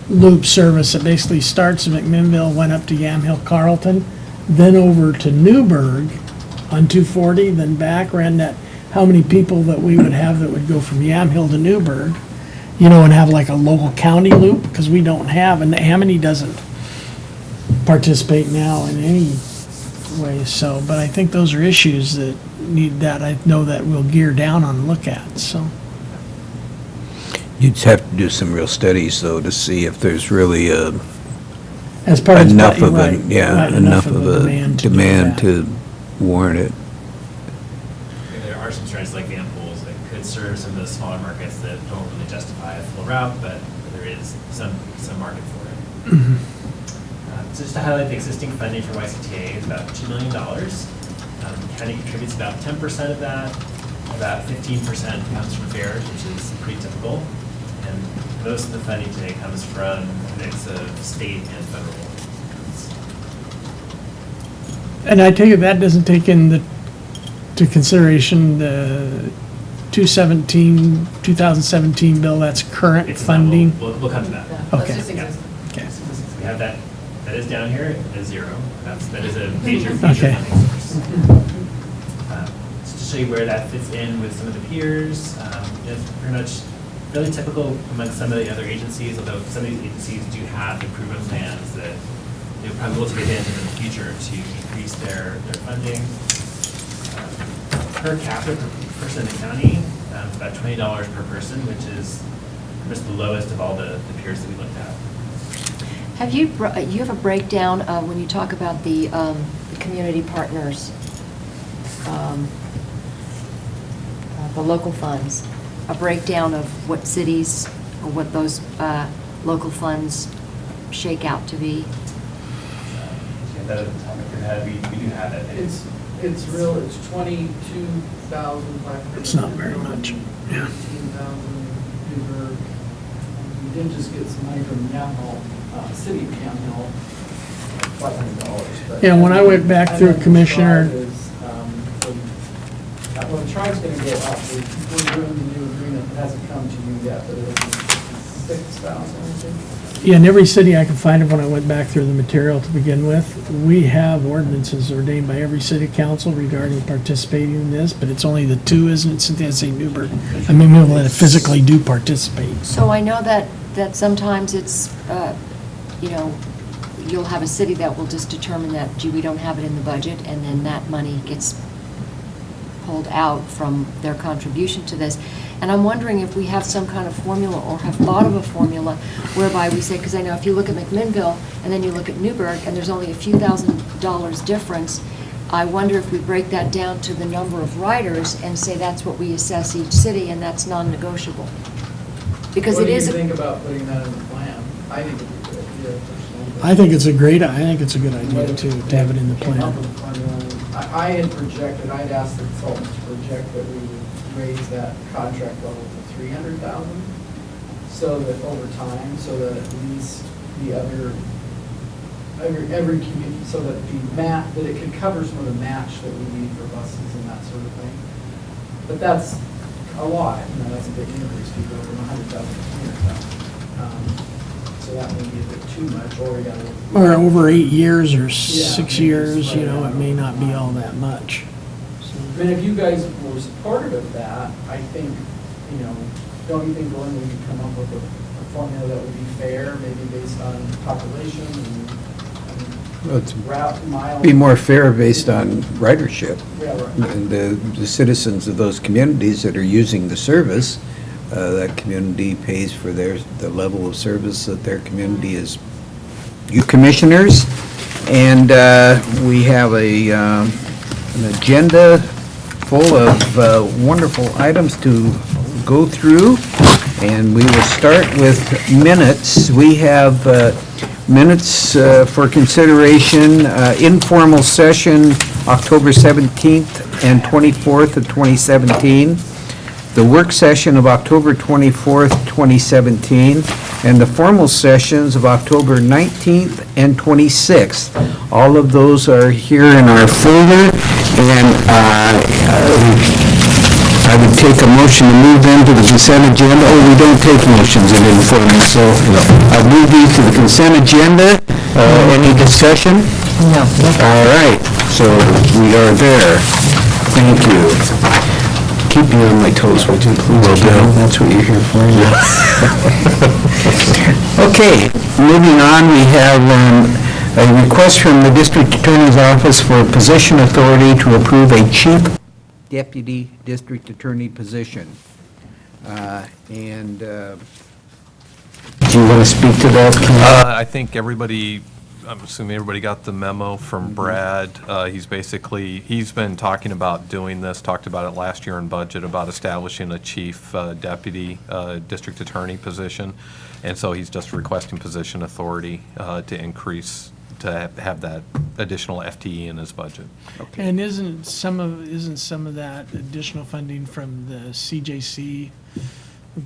S5: loop service that basically starts in McMinnville, went up to Yamhill Carlton, then over to Newburgh on 240, then back, ran that, how many people that we would have that would go from Yamhill to Newburgh, you know, and have like a local county loop, because we don't have, and Amity doesn't participate now in any way, so, but I think those are issues that need, that I know that we'll gear down on and look at, so.
S3: You'd have to do some real studies, though, to see if there's really
S5: As part of,
S3: enough of
S5: right,
S3: a, yeah,
S5: right,
S3: enough of a
S5: to do
S3: demand
S5: that.
S3: to warrant it.
S2: There are some strategies like van pools that could serve some of the smaller markets that don't really justify a full route, but there is some market for it. So just to highlight the existing funding for YCTA is about $2 million. County contributes about 10% of that. About 15% comes from fares, which is pretty typical. And most of the funding today comes from a mix of state and federal funds.
S5: And I take it that doesn't take into consideration the 2017 bill, that's current
S2: It's not-
S5: funding?
S2: We'll come to that.
S1: Yeah, that's
S5: Okay.
S1: just existing.
S5: Okay.
S2: We have that is down here as zero. That is a major
S5: Okay.
S2: funding source. Just to show you where that fits in with some of the peers, it's pretty much really typical among some of the other agencies, although some of these agencies do have improvement plans that they probably will take advantage of in the future to increase their funding. Per capita per person in the county, about $20 per person, which is just the lowest of all the peers that we looked at.
S6: Have you have a breakdown of, when you talk about the community partners, the local funds, a breakdown of what cities or what those local funds shake out to be?
S2: Get that at the top of your head, we do have it.
S4: It's 22,500.
S5: It's not very much, yeah.
S4: 18,000 Newburgh. We did just get some money from Yamhill, city of Yamhill, $500. but-
S5: Yeah, when I went back
S4: And
S5: through,
S4: then the
S5: Commissioner-
S4: tribe is, well, the tribe's gonna go up. We're doing the new agreement. It hasn't come to you yet, but it'll be 6,000, I think.
S5: Yeah, in every city I could find it when I went back through the material to begin with, we have ordinances ordained by every city council regarding participating in this, but it's only the two, isn't it, Cynthia, St. Newburgh? I mean, we'll let it physically do participate.
S6: So I know that sometimes it's, you'll have a city that will just determine that, gee, we don't have it in the budget, and then that money gets pulled out from their contribution to this. And I'm wondering if we have some kind of formula or have thought of a formula whereby we say, because I know if you look at McMinnville and then you look at Newburgh and there's only a few $1,000s difference, I wonder if we break that down to the number of riders and say that's what we assess each city and that's non-negotiable. Because it is.
S4: What do you think about putting that in the plan? I think it'd be a good idea personally.
S5: I think it's a good idea too, to have it in the
S4: Came up
S5: plan.
S4: with a formula. I had projected, I'd asked the consultants to project that we would raise that contract level to 300,000, so that over time, so that at least the other, every community, so that that it could cover some of the match that we need for buses and that sort of thing. But that's a lot, that's a big increase to go from 100,000 to 200,000. So that may be a bit too much, or we gotta.
S5: Or over 8 years or 6
S4: maybe
S5: years,
S4: spread
S5: it may not be all that much.
S4: I mean, if you guys were supportive of that, I think, don't you think, Gordon, we could come up with a formula that would be fair, maybe based on population
S3: Well, it's
S4: and route miles?
S3: be more fair based on ridership.
S4: Yeah, right.
S3: And the citizens of those communities that are using the service, that community pays for the level of service that their community is. You commissioners, and we have an agenda full of wonderful items to go through, and we will start with minutes. We have minutes for consideration, informal session, October 17th and 24th of 2017, the work session of October 24th, 2017, and the formal sessions of October 19th and 26th. All of those are here in our folder, and I would take a motion to move them to the consent agenda. Oh, we don't take motions in informal, so I'll move these to the consent agenda. Any discussion? No. All right, so we are there. Thank you. Keep me on my toes, would you please, Joe? That's what you're here for. Okay, moving on, we have a request from the District Attorney's Office for position authority to approve a chief deputy district attorney position. And do you want to speak to that, Ken?
S8: I think I'm assuming everybody got the memo from Brad. He's been talking about doing this, talked about it last year in budget, about establishing a chief deputy district attorney position. And so he's just requesting position authority to increase to have that additional FTE in his budget.
S5: And isn't some of that additional funding from the CJC,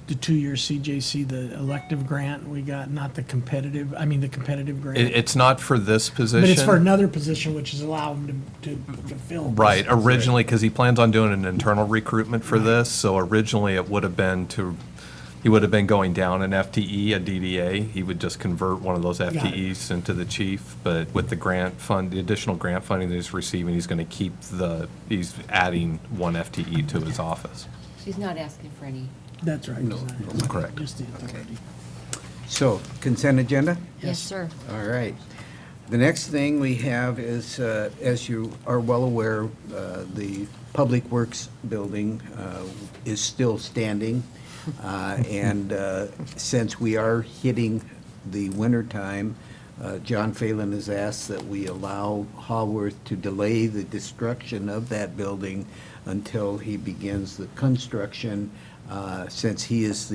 S5: the 2-year CJC, the elective grant we got, not the competitive grant?
S8: It's not for this position.
S5: But it's for another position, which is allow him to fulfill. this
S8: Right,
S5: position.
S8: originally, because he plans on doing an internal recruitment for this, so originally it would have been he would have been going down an FTE, a DDA. He would just convert one of those
S5: it.
S8: FTEs into the chief, but with the grant fund, the additional grant funding that he's receiving, he's going to keep he's adding one FTE to his office.
S6: She's not asking for any.
S5: That's right.
S3: No,
S5: exactly.
S8: correct.
S5: Just the authority.
S3: So, consent agenda?
S6: Yes, sir.
S3: All right. The next thing we have is, as you are well aware, the Public Works building is still standing. And since we are hitting the wintertime, John Phelan has asked that we allow Haworth to delay the destruction of that building until he begins the construction, since he is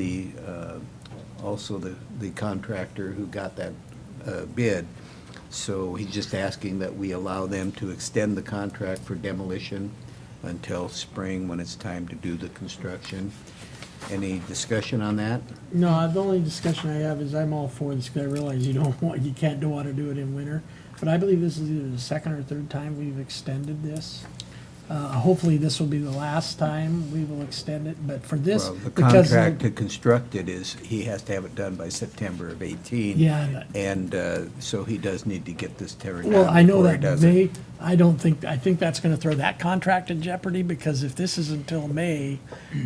S3: also the contractor who got that bid. So he's just asking that we allow them to extend the contract for demolition until spring, when it's time to do the construction. Any discussion on that?
S5: No, the only discussion I have is I'm all for this, because I realize you don't want to do it in winter. But I believe this is either the second or third time we've extended this. Hopefully, this will be the last time we will extend it, but for this,
S3: Well, the
S5: because.
S3: contract to construct it is, he has to have it done by September of 18.
S5: Yeah.
S3: And so he does need to get this teared down.
S5: Well, I know
S3: before he
S5: that
S3: does it.
S5: I think that's gonna throw that contract in jeopardy, because if this is until May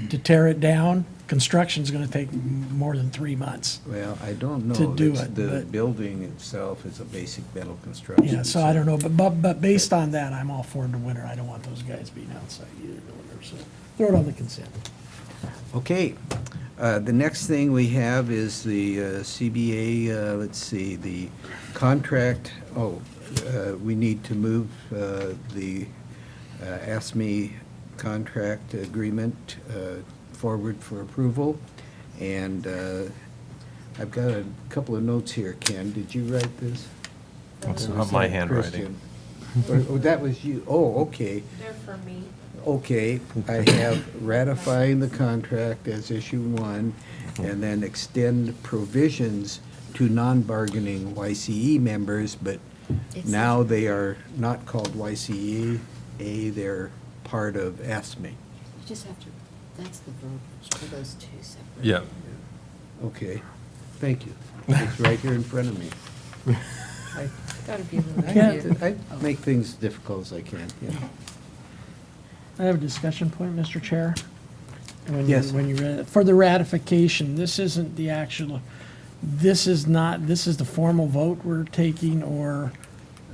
S5: to tear it down, construction's gonna take more than 3 months.
S3: Well, I don't know.
S5: to do
S3: It's-
S5: it,
S3: The
S5: but-
S3: building itself is a basic metal construction.
S5: Yeah, so I don't know, but based on that, I'm all for the winter. I don't want those guys being outside either in the winter, so throw it on the consent.
S3: Okay. The next thing we have is the CBA, let's see, the contract. We need to move the ASME contract agreement forward for approval. And I've got a couple of notes here. Ken, did you write this?
S8: It's
S3: Or
S8: not
S3: was
S8: my
S3: that
S8: handwriting.
S3: Christian? Or that was you? Oh, okay.
S9: They're for me.
S3: Okay, I have ratifying the contract as issue 1, and then extend provisions to non-bargaining YCE members, but
S6: It's-
S3: now they are not called YCE, they're part of ASME.
S6: You just have to, that's the verbiage for those two separate.
S8: Yeah.
S3: Okay, thank you. It's right here in front of me.
S6: Gotta be a little
S5: Yeah.
S6: easier.
S3: I make things as difficult as I can, yeah.
S5: I have a discussion point, Mr. Chair.
S3: Yes.
S5: When you read it, for the ratification, this isn't the actual, this is the formal vote we're taking, or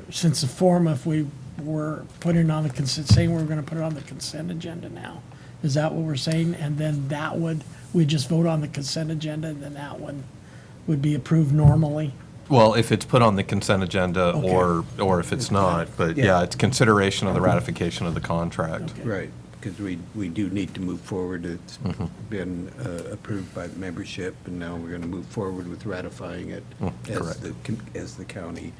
S5: since the form, if we were putting it on the consent, saying we're gonna put it on the consent agenda now. Is that what we're saying? And then we just vote on the consent agenda, and then that one would be approved normally?
S8: Well, if it's put on the consent agenda,
S5: Okay.
S8: or if it's not, but
S3: Yeah.
S8: yeah, it's consideration of the ratification of the contract.
S5: Okay.
S3: Right, because we do need to move forward. It's been approved by the membership, and now we're going to move forward with ratifying it
S8: correct.
S3: as the county.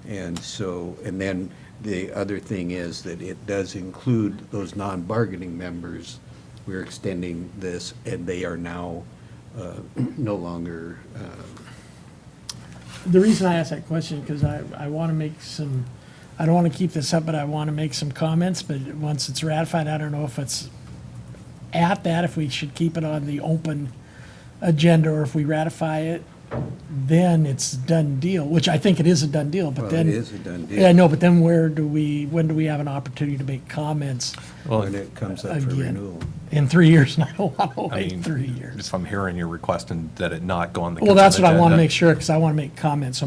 S3: And so, and then the other thing is that it does include those non-bargaining members. We're extending this, and they are now no longer,
S5: The reason I asked that question, because I want to make some, I don't want to keep this up, but I want to make some comments, but once it's ratified, I don't know if it's at that, if we should keep it on the open agenda, or if we ratify it, then it's a done deal, which I think it is a done deal, but
S3: well,
S5: then.
S3: it is a done deal.
S5: Yeah, I know, but then when do we have an opportunity to make comments
S3: When it comes up for
S5: Again.
S3: renewal.
S5: in 3 years? And I don't want to
S8: I
S5: wait
S8: mean,
S5: 3 years.
S8: If I'm hearing you're requesting that it not go on the
S5: Well,
S8: consent
S5: that's what I want to
S8: agenda.
S5: make sure, because I want to make comments. So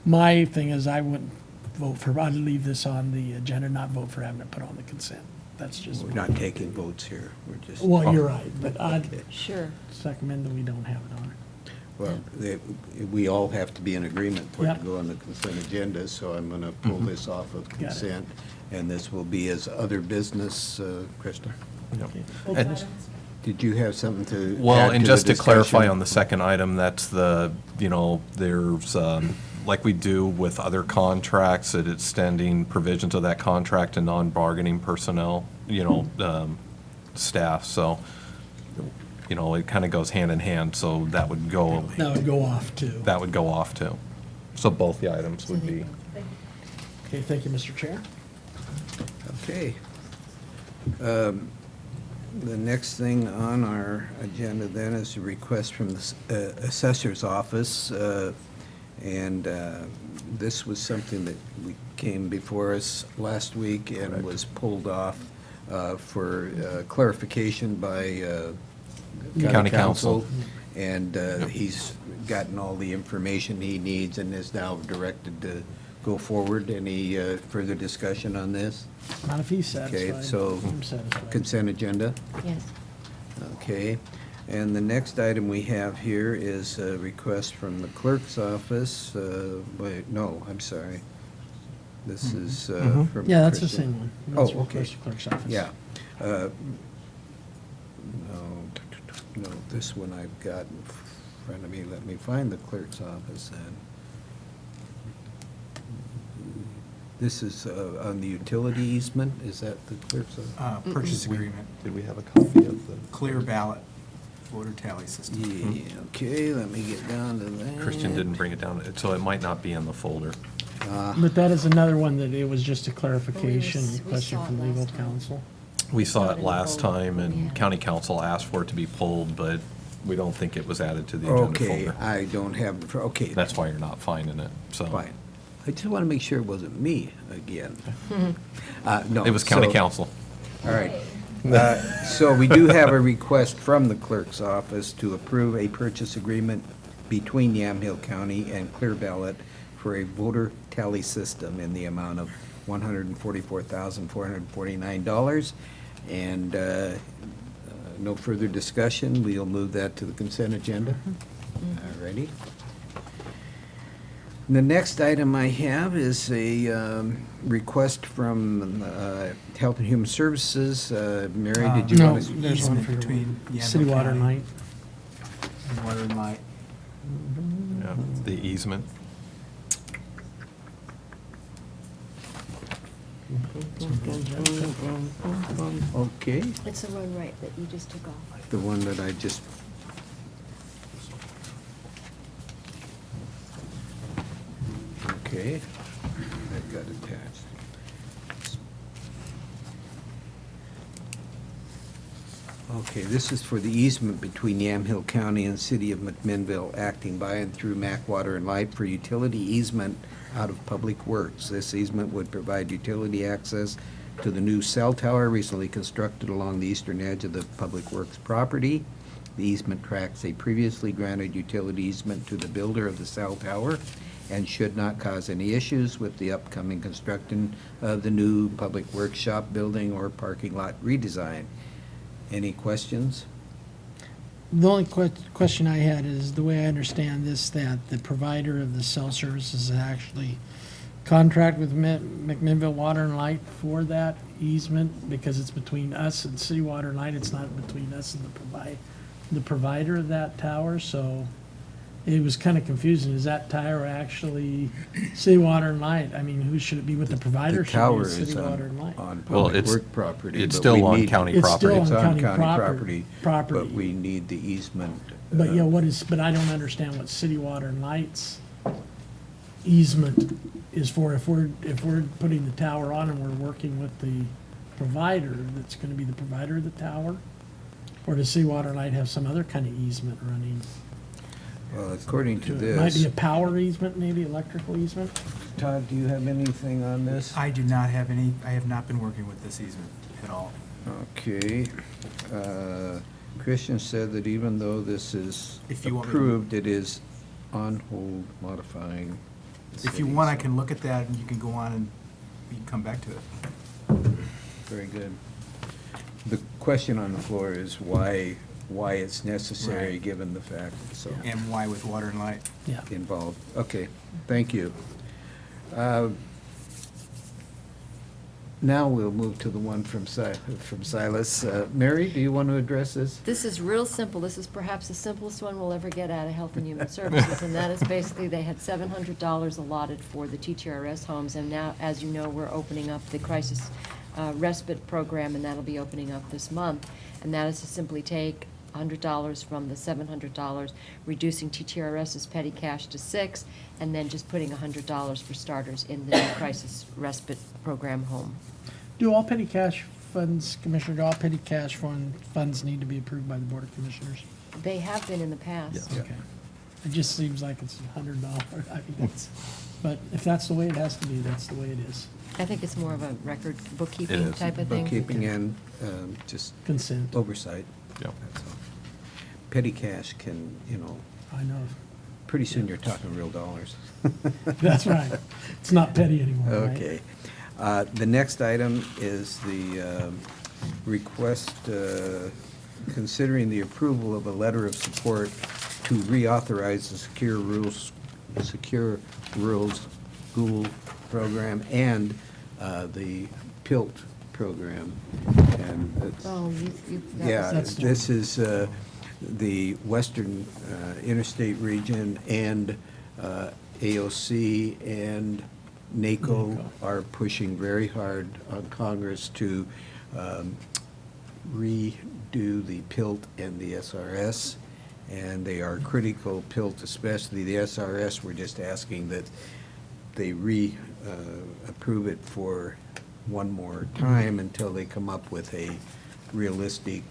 S5: my thing is, I wouldn't vote for, I'd leave this on the agenda, not vote for having it put on the consent. That's just,
S3: We're not taking votes here, we're just.
S5: well, you're right, but I'd
S6: Sure.
S5: recommend that we don't have it on.
S3: Well, we all have to be in agreement for it
S5: Yeah.
S3: to go on the consent agenda, so I'm going to pull this off of
S5: it.
S3: consent, and this will be as other business, Krista.
S8: Yep.
S5: Okay.
S3: Did you have something to add
S8: Well, and
S3: the
S8: just to clarify
S3: discussion?
S8: on the second item, that's the, there's like we do with other contracts, that extending provisions of that contract to non-bargaining personnel, staff. So, it kind of goes hand in hand, so that would go.
S5: That would go off too.
S8: That would go off too. So both the items would be.
S5: Okay, thank you, Mr. Chair.
S3: Okay. The next thing on our agenda then is a request from the assessor's office. And this was something that we came before us last week and was pulled off for clarification by
S8: County council.
S3: And he's gotten all the information he needs and is now directed to go forward. Any further discussion on this?
S5: Not if he's satisfied.
S3: Okay, so
S5: I'm satisfied.
S3: consent agenda?
S6: Yes.
S3: Okay, and the next item we have here is a request from the clerk's office. Wait, no, I'm sorry. This is from
S5: Yeah, that's the
S3: Christian.
S5: same one.
S3: Oh,
S5: That's
S3: okay.
S5: request to clerk's office.
S3: Yeah. No, this one I've got in front of me. Let me find the clerk's office then. This is on the utility easement, is that the clerk's office?
S9: Purchase agreement,
S8: Did we have a copy of the?
S9: clear ballot voter tally system.
S3: Yeah, okay, let me get down to that.
S8: Christian didn't bring it down, so it might not be in the folder.
S5: But that is another one that it was just a clarification
S6: We
S5: question
S6: saw it
S5: from legal
S6: last time.
S5: counsel.
S8: We saw
S6: Not
S8: it
S6: in the
S8: last
S6: folder.
S8: time, and
S6: Yeah.
S8: county council asked for it to be pulled, but we don't think it was added to the agenda
S3: Okay,
S8: folder.
S3: I don't have, okay.
S8: That's why you're not finding it, so.
S3: Fine. I just want to make sure it wasn't me again. No.
S8: It was county
S3: so-
S8: council.
S3: All right. So we do have a request from the clerk's office to approve a purchase agreement between Yamhill County and Clear Ballot for a voter tally system in the amount of $144,449. And no further discussion. We'll move that to the consent agenda. All righty. The next item I have is a request from Health and Human Services. Mary, did you
S5: No,
S3: want to?
S5: there's one
S9: Easement
S5: for
S9: between Yamhill
S5: City Water and
S9: County
S5: Light.
S9: and Water and Light.
S8: Yeah, the easement.
S3: Okay,
S6: It's the one right that you just took off.
S3: the one that I just. Okay, that got attached. Okay, this is for the easement between Yamhill County and City of McMinnville, acting by and through Mac Water and Light for utility easement out of Public Works. This easement would provide utility access to the new cell tower recently constructed along the eastern edge of the Public Works property. The easement tracks a previously granted utility easement to the builder of the cell tower and should not cause any issues with the upcoming construction of the new Public Works shop building or parking lot redesign. Any questions?
S5: The only question I had is, the way I understand this, that the provider of the cell services is actually contract with McMinnville Water and Light for that easement, because it's between us and City Water and Light, it's not between us and the provider of that tower, so it was kind of confusing. Is that tower actually City Water and Light? I mean, who should it be with the provider?
S3: The
S5: Should it be
S3: tower
S5: City
S3: is
S5: Water and Light?
S3: on
S8: Well,
S3: Public
S8: it's-
S3: Work property.
S8: it's
S3: but
S8: still
S3: we
S8: on
S3: need-
S8: county
S5: It's still
S8: property.
S3: It's
S5: on
S3: on
S5: county
S3: county property,
S5: property.
S3: but we need the easement.
S5: But yeah, but I don't understand what City Water and Light's easement is for. If we're putting the tower on and we're working with the provider, that's gonna be the provider of the tower? Or does City Water and Light have some other kind of easement running?
S3: Well, according to
S5: It might be a
S3: this,
S5: power easement, maybe electrical easement?
S3: Todd, do you have anything on this?
S9: I do not have any, I have not been working with this easement at all.
S3: Okay. Christian said that even though this is
S9: If you want me to-
S3: approved, it is on hold modifying. the
S9: If you
S3: city's-
S9: want, I can look at that and you can go on and you can come back to it.
S3: Very good. The question on the floor is why it's necessary,
S9: Right.
S3: given the fact it's so
S9: And why with Water and Light?
S5: Yeah.
S3: involved. Okay, thank you. Now we'll move to the one from Silas. Mary, do you want to address this?
S6: This is real simple. This is perhaps the simplest one we'll ever get out of Health and Human Services, and that is basically they had $700 allotted for the TTRS homes, and now, as you know, we're opening up the crisis respite program, and that'll be opening up this month. And that is to simply take $100 from the $700, reducing TTRS's petty cash to $6, and then just putting $100 for starters in the crisis respite program home.
S5: Do all petty cash funds, Commissioner, do all petty cash funds need to be approved by the Board of Commissioners?
S6: They have been in the past.
S5: Okay. It just seems like it's $100. I mean, but if that's the way it has to be, that's the way it is.
S6: I think it's more of a record
S8: It
S6: bookkeeping
S8: is.
S6: type of thing.
S3: Bookkeeping and just
S5: Consent.
S3: oversight.
S8: Yep.
S3: That's all. Petty cash can,
S5: I know.
S3: pretty soon you're talking real dollars.
S5: That's right. It's not petty anymore, right?
S3: Okay. The next item is the request considering the approval of a letter of support to reauthorize the Secure Rules School Program and the PILT program. And it's,
S6: Oh,
S3: yeah,
S5: That's-
S3: this is the Western Interstate Region and AOC and NACO are pushing very hard on Congress to redo the PILT and the SRS, and they are critical, PILT especially. The SRS, we're just asking that they approve it for one more time until they come up with a realistic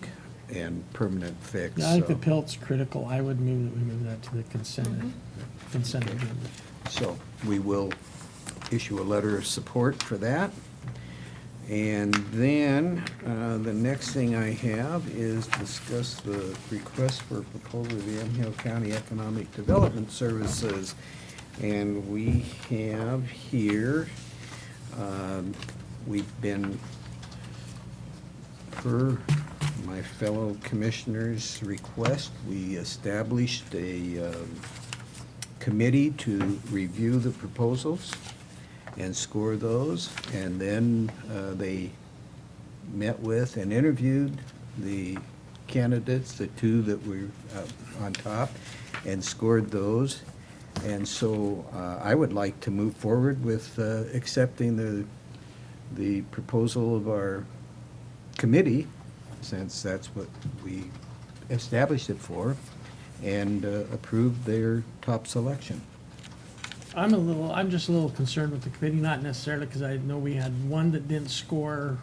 S3: and permanent fix.
S5: Yeah, I think the
S3: So-
S5: PILT's critical. I would move that we move that to the consent agenda.
S3: So we will issue a letter of support for that. And then, the next thing I have is discuss the request for proposal of the Yamhill County Economic Development Services. And we have here, we've been, per my fellow commissioners' request, we established a committee to review the proposals and score those, and then they met with and interviewed the candidates, the two that were on top, and scored those. And so I would like to move forward with accepting the proposal of our committee, since that's what we established it for, and approve their top selection.
S5: I'm just a little concerned with the committee, not necessarily because I know we had one that didn't score,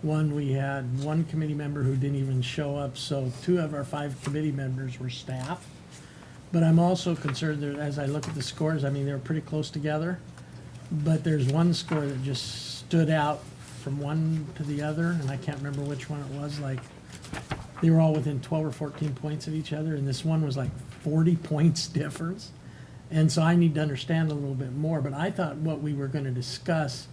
S5: we had one committee member who didn't even show up, so 2 of our 5 committee members were staff. But I'm also concerned that as I look at the scores, I mean, they're pretty close together, but there's one score that just stood out from one to the other, and I can't remember which one it was, like, they were all within 12 or 14 points of each other, and this one was like 40 points difference. And so I need to understand a little bit more, but I thought what we were going to discuss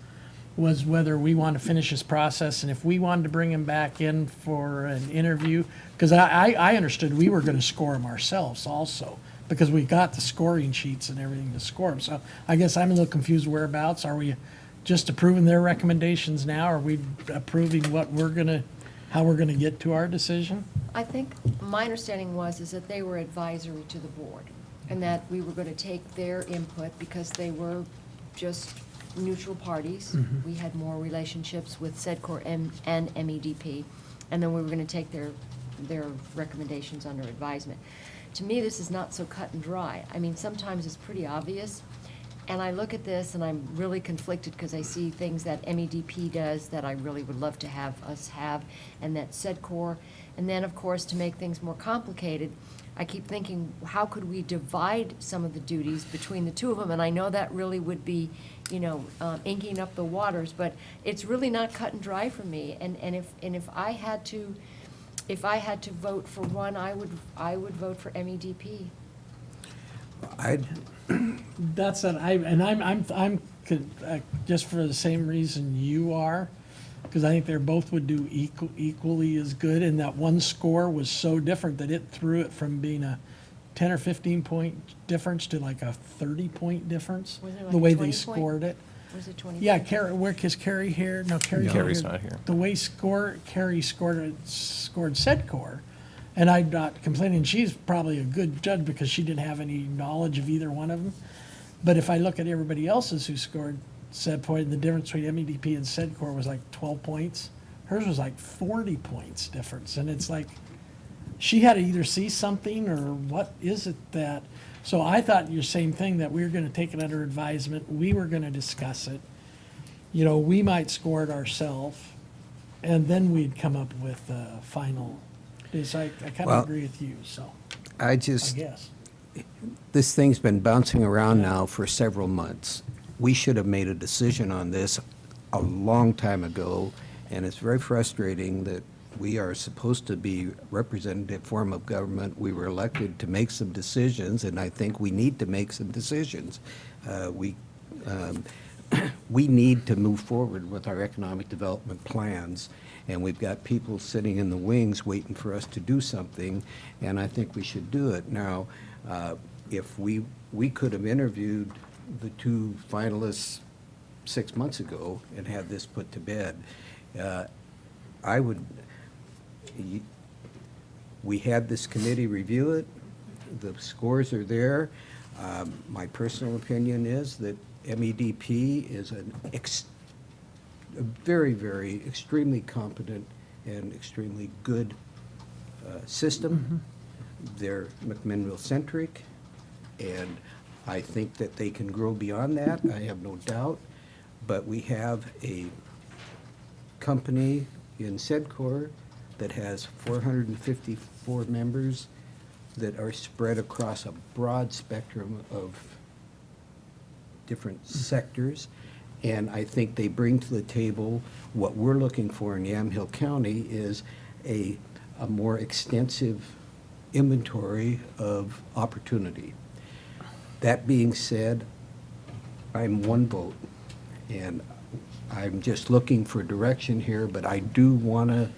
S5: was whether we want to finish this process, and if we wanted to bring him back in for an interview, because I understood we were going to score him ourselves also, because we got the scoring sheets and everything to score him. So I guess I'm a little confused whereabouts. Are we just approving their recommendations now? Are we approving how we're going to get to our decision?
S6: I think, my understanding is that they were advisory to the board, and that we were going to take their input because they were just neutral parties.
S5: Mm-hmm.
S6: We had more relationships with SEDCOR and MEDP, and then we were going to take their recommendations under advisement. To me, this is not so cut and dry. I mean, sometimes it's pretty obvious, and I look at this and I'm really conflicted because I see things that MEDP does that I really would love to have us have, and that SEDCOR, and then, of course, to make things more complicated, I keep thinking, how could we divide some of the duties between the two of them? And I know that really would be, inking up the waters, but it's really not cut and dry for me. And if I had to vote for one, I would vote for MEDP.
S5: That's I'm just for the same reason you are, because I think they both would do equally as good, and that one score was so different that it threw it from being a 10 or 15 point difference to like a 30 point difference,
S6: Was it like
S5: the way
S6: a
S5: they
S6: 20 point?
S5: scored it.
S6: Was it 20?
S5: Yeah, Carrie, is Carrie here? No, Carrie's not here.
S8: Carrie's not here.
S5: The way Carrie scored SEDCOR, and I'm not complaining, she's probably a good judge because she didn't have any knowledge of either one of them. But if I look at everybody else's who scored SEDCOR, the difference between MEDP and SEDCOR was like 12 points. Hers was like 40 points difference, and it's like, she had to either see something, or what is it that, so I thought your same thing, that we were gonna take it under advisement, we were gonna discuss it. You know, we might score it ourselves, and then we'd come up with a final. I kind
S3: Well,
S5: of agree with you, so,
S3: I
S5: I
S3: just,
S5: guess.
S3: this thing's been bouncing around now for several months. We should have made a decision on this a long time ago, and it's very frustrating that we are supposed to be representative form of government. We were elected to make some decisions, and I think we need to make some decisions. We need to move forward with our economic development plans, and we've got people sitting in the wings waiting for us to do something, and I think we should do it. Now, if we could have interviewed the two finalists 6 months ago and had this put to bed, we had this committee review it, the scores are there. My personal opinion is that MEDP is a very, very extremely competent and extremely good system. They're McMinnville-centric, and I think that they can grow beyond that, I have no doubt. But we have a company in SEDCOR that has 454 members that are spread across a broad spectrum of different sectors. And I think they bring to the table what we're looking for in Yamhill County is a more extensive inventory of opportunity. That being said, I'm one vote, and I'm just looking for direction here, but I do want to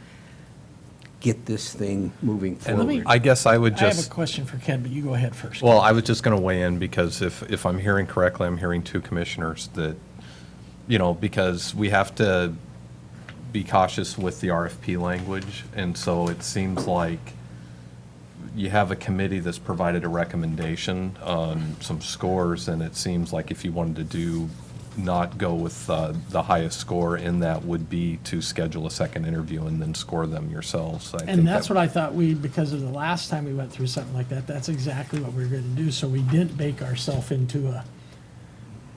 S3: get this thing moving forward.
S8: And I guess I would
S5: I have a
S8: just,
S5: question for Ken, but you go ahead first.
S8: well, I was just going to weigh in because if I'm hearing correctly, I'm hearing two commissioners that, you know, because we have to be cautious with the RFP language, and so it seems like you have a committee that's provided a recommendation on some scores, and it seems like if you wanted to not go with the highest score in that would be to schedule a second interview and then score them yourselves. I think
S5: And that's
S8: that-
S5: what I thought because of the last time we went through something like that, that's exactly what we were going to do. So we didn't bake ourselves into a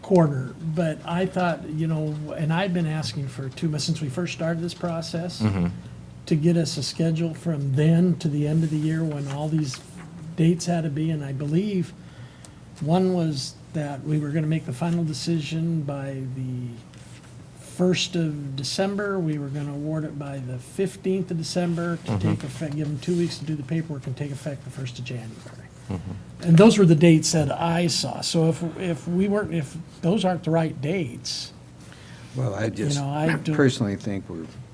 S5: corner. But I thought, you know, and I've been asking for 2 months since we first started this process, to get us a schedule from then to the end of the year when all these dates had to be. And I believe one was that we were going to make the final decision by the 1st of December. We were going to award it by the 15th of December to take effect, give them 2 weeks to do the paperwork and take effect the 1st of January. And those were the dates that I saw. So if those aren't the right dates,
S3: Well, I just
S5: know, I don't-
S3: personally think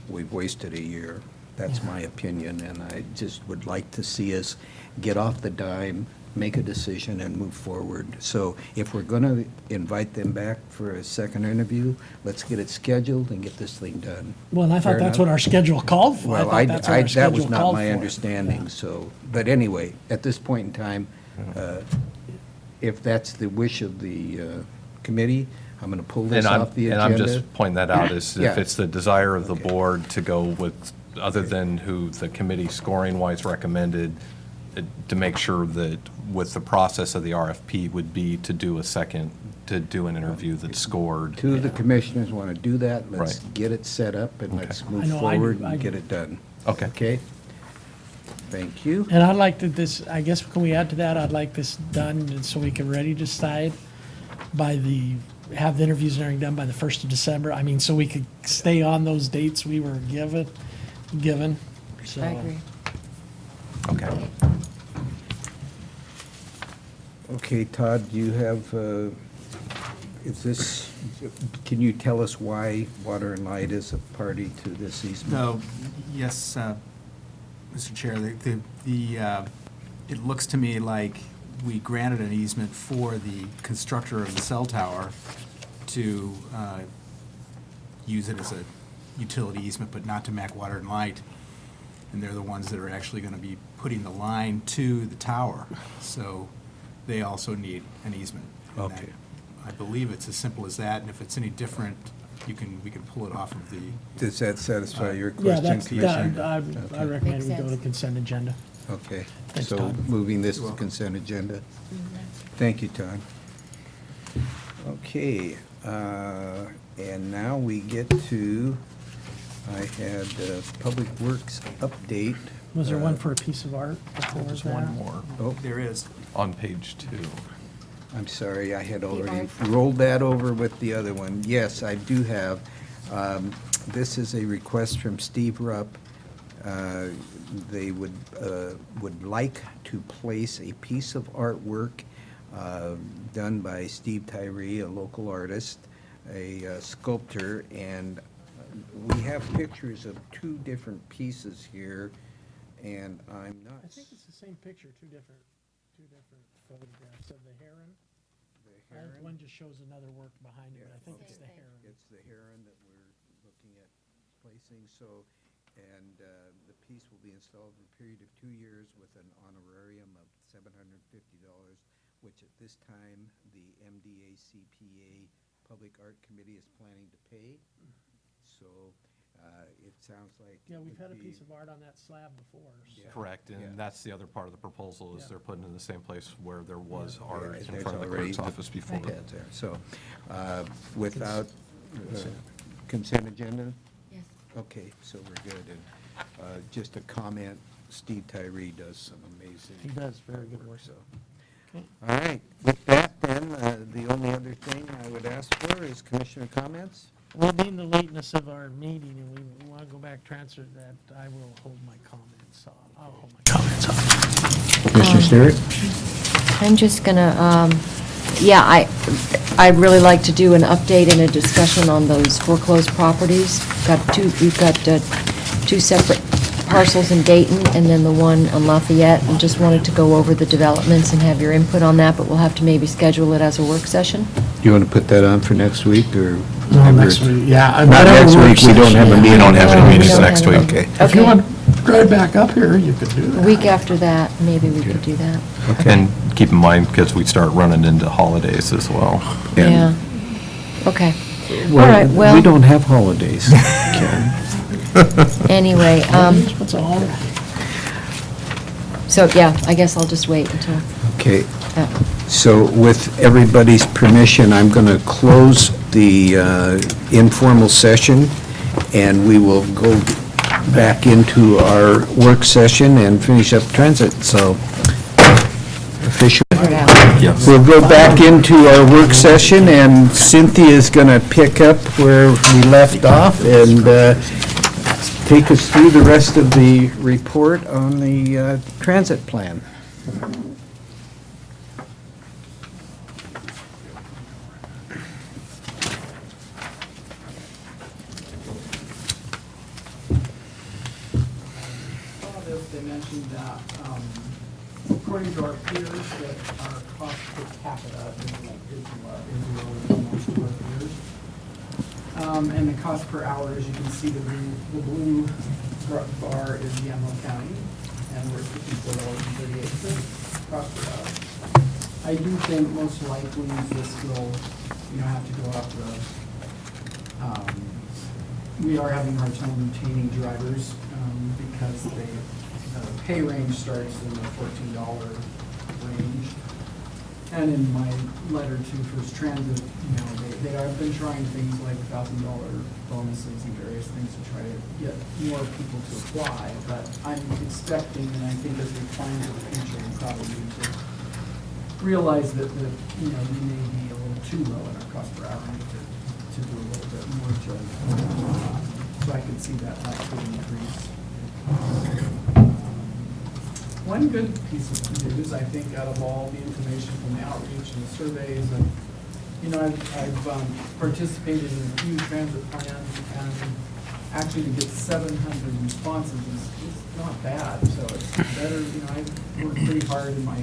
S3: we've wasted a year. That's my opinion, and I just would like to see us get off the dime, make a decision, and move forward. So if we're going to invite them back for a second interview, let's get it scheduled and get this thing done.
S5: well, and I thought
S3: Fair
S5: that's
S3: enough?
S5: what our schedule called for.
S3: Well,
S5: I thought that's what our
S3: that
S5: schedule
S3: was not
S5: called
S3: my
S5: for.
S3: understanding,
S5: Yeah.
S3: so, but anyway, at this point in time, if that's the wish of the committee, I'm going to pull this off the agenda.
S8: And I'm just pointing that out, is
S3: Yeah.
S8: if it's the desire of the
S3: Okay.
S8: board to go with, other than who the committee scoring-wise recommended, to make sure that with the process of the RFP would be to do an interview that's scored.
S3: Two of the commissioners want to do that, let's
S8: Right.
S3: get it set up and let's
S5: I
S3: move
S5: know, I do,
S3: forward
S5: I
S3: and
S5: do.
S3: get it done.
S8: Okay.
S3: Okay? Thank you.
S5: And I'd like I guess, can we add to that, I'd like this done and so we can ready to decide have the interviews and everything done by the 1st of December. I mean, so we could stay on those dates we were given. So-
S6: I agree.
S8: Okay.
S3: Okay, Todd, do you have, can you tell us why Water and Light is a party to this easement?
S9: No, yes, Mr. Chair, it looks to me like we granted an easement for the constructor of the cell tower, to use it as a utility easement, but not to MAC Water and Light. And they're the ones that are actually going to be putting the line to the tower. So they also need an easement. And
S3: Okay.
S9: I believe it's as simple as that, and if it's any different, we can pull it off of the,
S3: Does that satisfy your
S5: Yeah,
S3: question,
S5: that's,
S3: Commissioner?
S5: I
S3: Okay.
S5: recommend we
S6: Makes
S5: go to
S6: sense.
S5: consent agenda.
S3: Okay,
S5: Thanks,
S3: so
S5: Todd.
S3: moving this to
S9: You're welcome.
S3: consent agenda. Thank you, Todd. Okay, and now we get to, I had Public Works update.
S5: Was there one for a piece of art before
S8: There's
S5: that?
S8: one more
S3: Oh,
S9: there is.
S8: on page 2.
S3: I'm sorry, I had already
S6: art.
S3: rolled that over with the other one. Yes, I do have. This is a request from Steve Rupp. They would like to place a piece of artwork done by Steve Tyree, a local artist, a sculptor, and we have pictures of two different pieces here, and I'm not.
S5: I think it's the same picture, two different photographs of the heron.
S3: The heron.
S5: One just shows another work behind it, but I think it's the heron.
S3: It's the heron that we're looking at placing, so, and the piece will be installed for a period of 2 years with an honorarium of $750, which at this time, the MDACPA Public Art Committee is planning to pay. So it sounds like.
S5: Yeah,
S3: it
S5: we've
S3: would
S5: had a
S3: be-
S5: piece of art on that slab before, so.
S3: Yeah.
S8: Correct,
S3: Yeah.
S8: and that's the other part of the proposal, is
S5: Yeah.
S8: they're putting it in the same place where there was
S3: Yeah,
S8: art in
S3: there's
S8: front of the
S3: already
S8: clerk's office before.
S3: pads there. So without consent agenda?
S6: Yes.
S3: Okay, so we're good. And just a comment, Steve Tyree does some amazing.
S5: He does very good work.
S3: So,
S5: Okay.
S3: all right, with that then, the only other thing I would ask for is commissioner comments.
S5: Well, being the lateness of our meeting, and we want to go back, transfer that, I will hold my comments off. I'll hold my comments off.
S3: Commissioner Stewart?
S6: I'm just gonna, yeah, I'd really like to do an update and a discussion on those foreclosed properties. We've got two separate parcels in Dayton, and then the one on Lafayette, and just wanted to go over the developments and have your input on that, but we'll have to maybe schedule it as a work session.
S3: You want to put that on for next week, or?
S5: No, next week, yeah.
S3: Not next week, we don't have a meeting.
S8: We don't have any
S6: No, we
S8: meetings
S6: don't
S8: next
S6: have
S8: week.
S6: any.
S3: Okay.
S5: If you want to drive back up here, you could do
S6: A
S5: that.
S6: week after that, maybe we could do that.
S8: And keep in mind, because we start running into holidays as well.
S6: Yeah, okay. All right,
S3: We
S6: well,
S3: don't have holidays, Karen.
S6: anyway,
S5: What's a holiday?
S6: so, yeah, I guess I'll just wait until,
S3: Okay,
S6: uh,
S3: so with everybody's permission, I'm going to close the informal session, and we will go back into our work session and finish up transit, so officially.
S6: figure it out.
S8: Yes.
S3: We'll go back into our work session, and Cynthia is going to pick up where we left off and take us through the rest of the report on the transit plan.
S4: Some of this, they mentioned that, according to our peers, that our cost per capita is low than most of our peers. And the cost per hour, as you can see, the blue bar is Yamhill County, and we're $54.38 cost per hour. I do think most likely this will, have to go up we are having a hard time retaining drivers, because the pay range starts in the $14 range. And in my letter to First Transit, they have been trying things like $1,000 bonuses and various things to try to get more people to apply. But I'm expecting, and I think as we plan for the future, we probably need to realize that, we may be a little too low in our cost per hour, and to do a little bit more to, so I can see that could increase. One good piece of news, I think, out of all the information from the outreach and the surveys, and, I've participated in a few transit plans, and actually to get 700 responses is not bad, so it's better, I worked pretty hard in my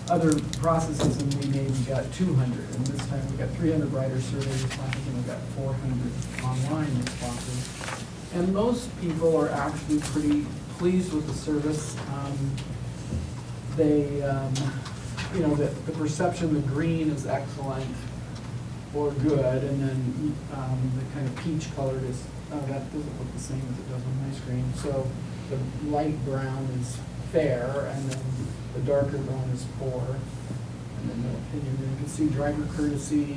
S4: other processes, and we maybe got 200, and this time we got 300 writer surveys, last time we got 400 online responses. And most people are actually pretty pleased with the service. They, you know, the perception, the green is excellent or good, and then the kind of peach colored is, that doesn't look the same as it does on my screen. So the light brown is fair, and then the darker brown is poor. And then you can see driver courtesy,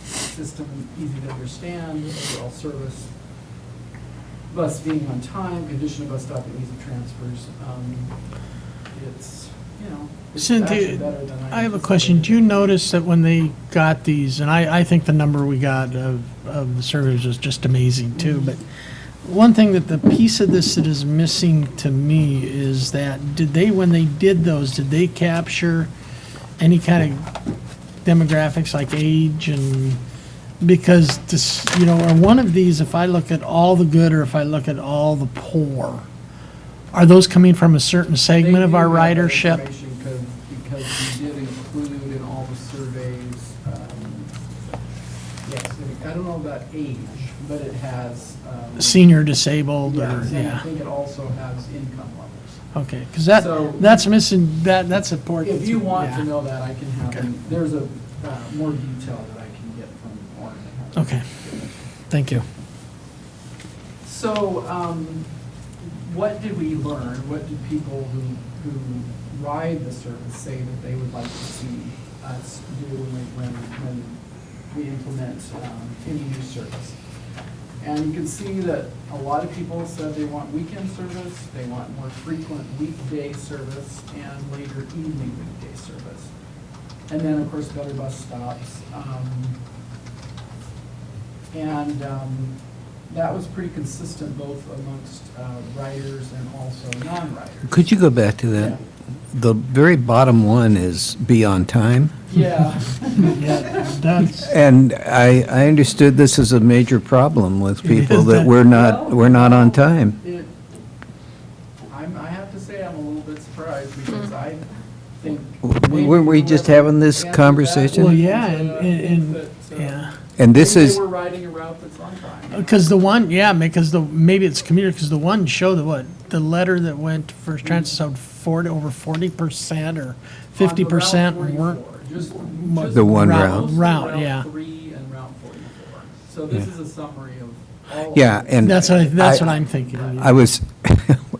S4: system easy to understand, overall service, bus being on time, condition of bus stop, and easy transfers. It's, you know, it's actually
S5: Cynthia,
S4: better than
S5: I have a question. Do you notice that when they got these, and I think the number we got of the surveys was just amazing too, but one thing that the piece of this that is missing to me is that, did they, when they did those, did they capture any kind of demographics like age and, because this, you know, or one of these, if I look at all the good or if I look at all the poor, are those coming from a certain segment of our ridership?
S4: Because we did include in all the surveys, yes, I don't know about age, but it has.
S5: Senior, disabled, or,
S4: Yes, and I
S5: yeah.
S4: think it also has income levels.
S5: Okay, because
S4: So-
S5: that's missing, that's important.
S4: If you want to
S5: Yeah.
S4: know that, I can have,
S5: Okay.
S4: there's a more detail that I can get from Warren.
S5: Okay, thank you.
S4: So, what did we learn? What did people who ride the service say that they would like to see us do when we implement any new service? And you can see that a lot of people said they want weekend service, they want more frequent weekday service, and later evening weekday service. And then, of course, better bus stops. That was pretty consistent both amongst riders and also non-riders.
S3: Could you go back to that?
S4: Yeah.
S3: The very bottom one is be on time.
S4: Yeah.
S5: Yeah, that's,
S3: And I understood this is a major problem with
S5: It
S3: people
S5: is
S3: that
S5: that-
S3: we're not on time.
S4: I have to say, I'm a little bit surprised because I think.
S3: Weren't we just having this conversation?
S5: well, yeah, and, yeah.
S3: And this
S4: maybe
S3: is,
S4: they were riding a route that's on time.
S5: Because the one, yeah, because maybe it's community, because the one showed that what, the letter that went to First Transit showed over 40% or 50%
S4: On the Route
S5: weren't.
S4: 44, just
S3: The one
S4: mostly
S5: route, yeah.
S4: 3 and Route 44. So this is a summary of all. of
S3: yeah,
S4: them.
S3: and.
S5: That's what
S3: I-
S5: I'm thinking.
S3: I was,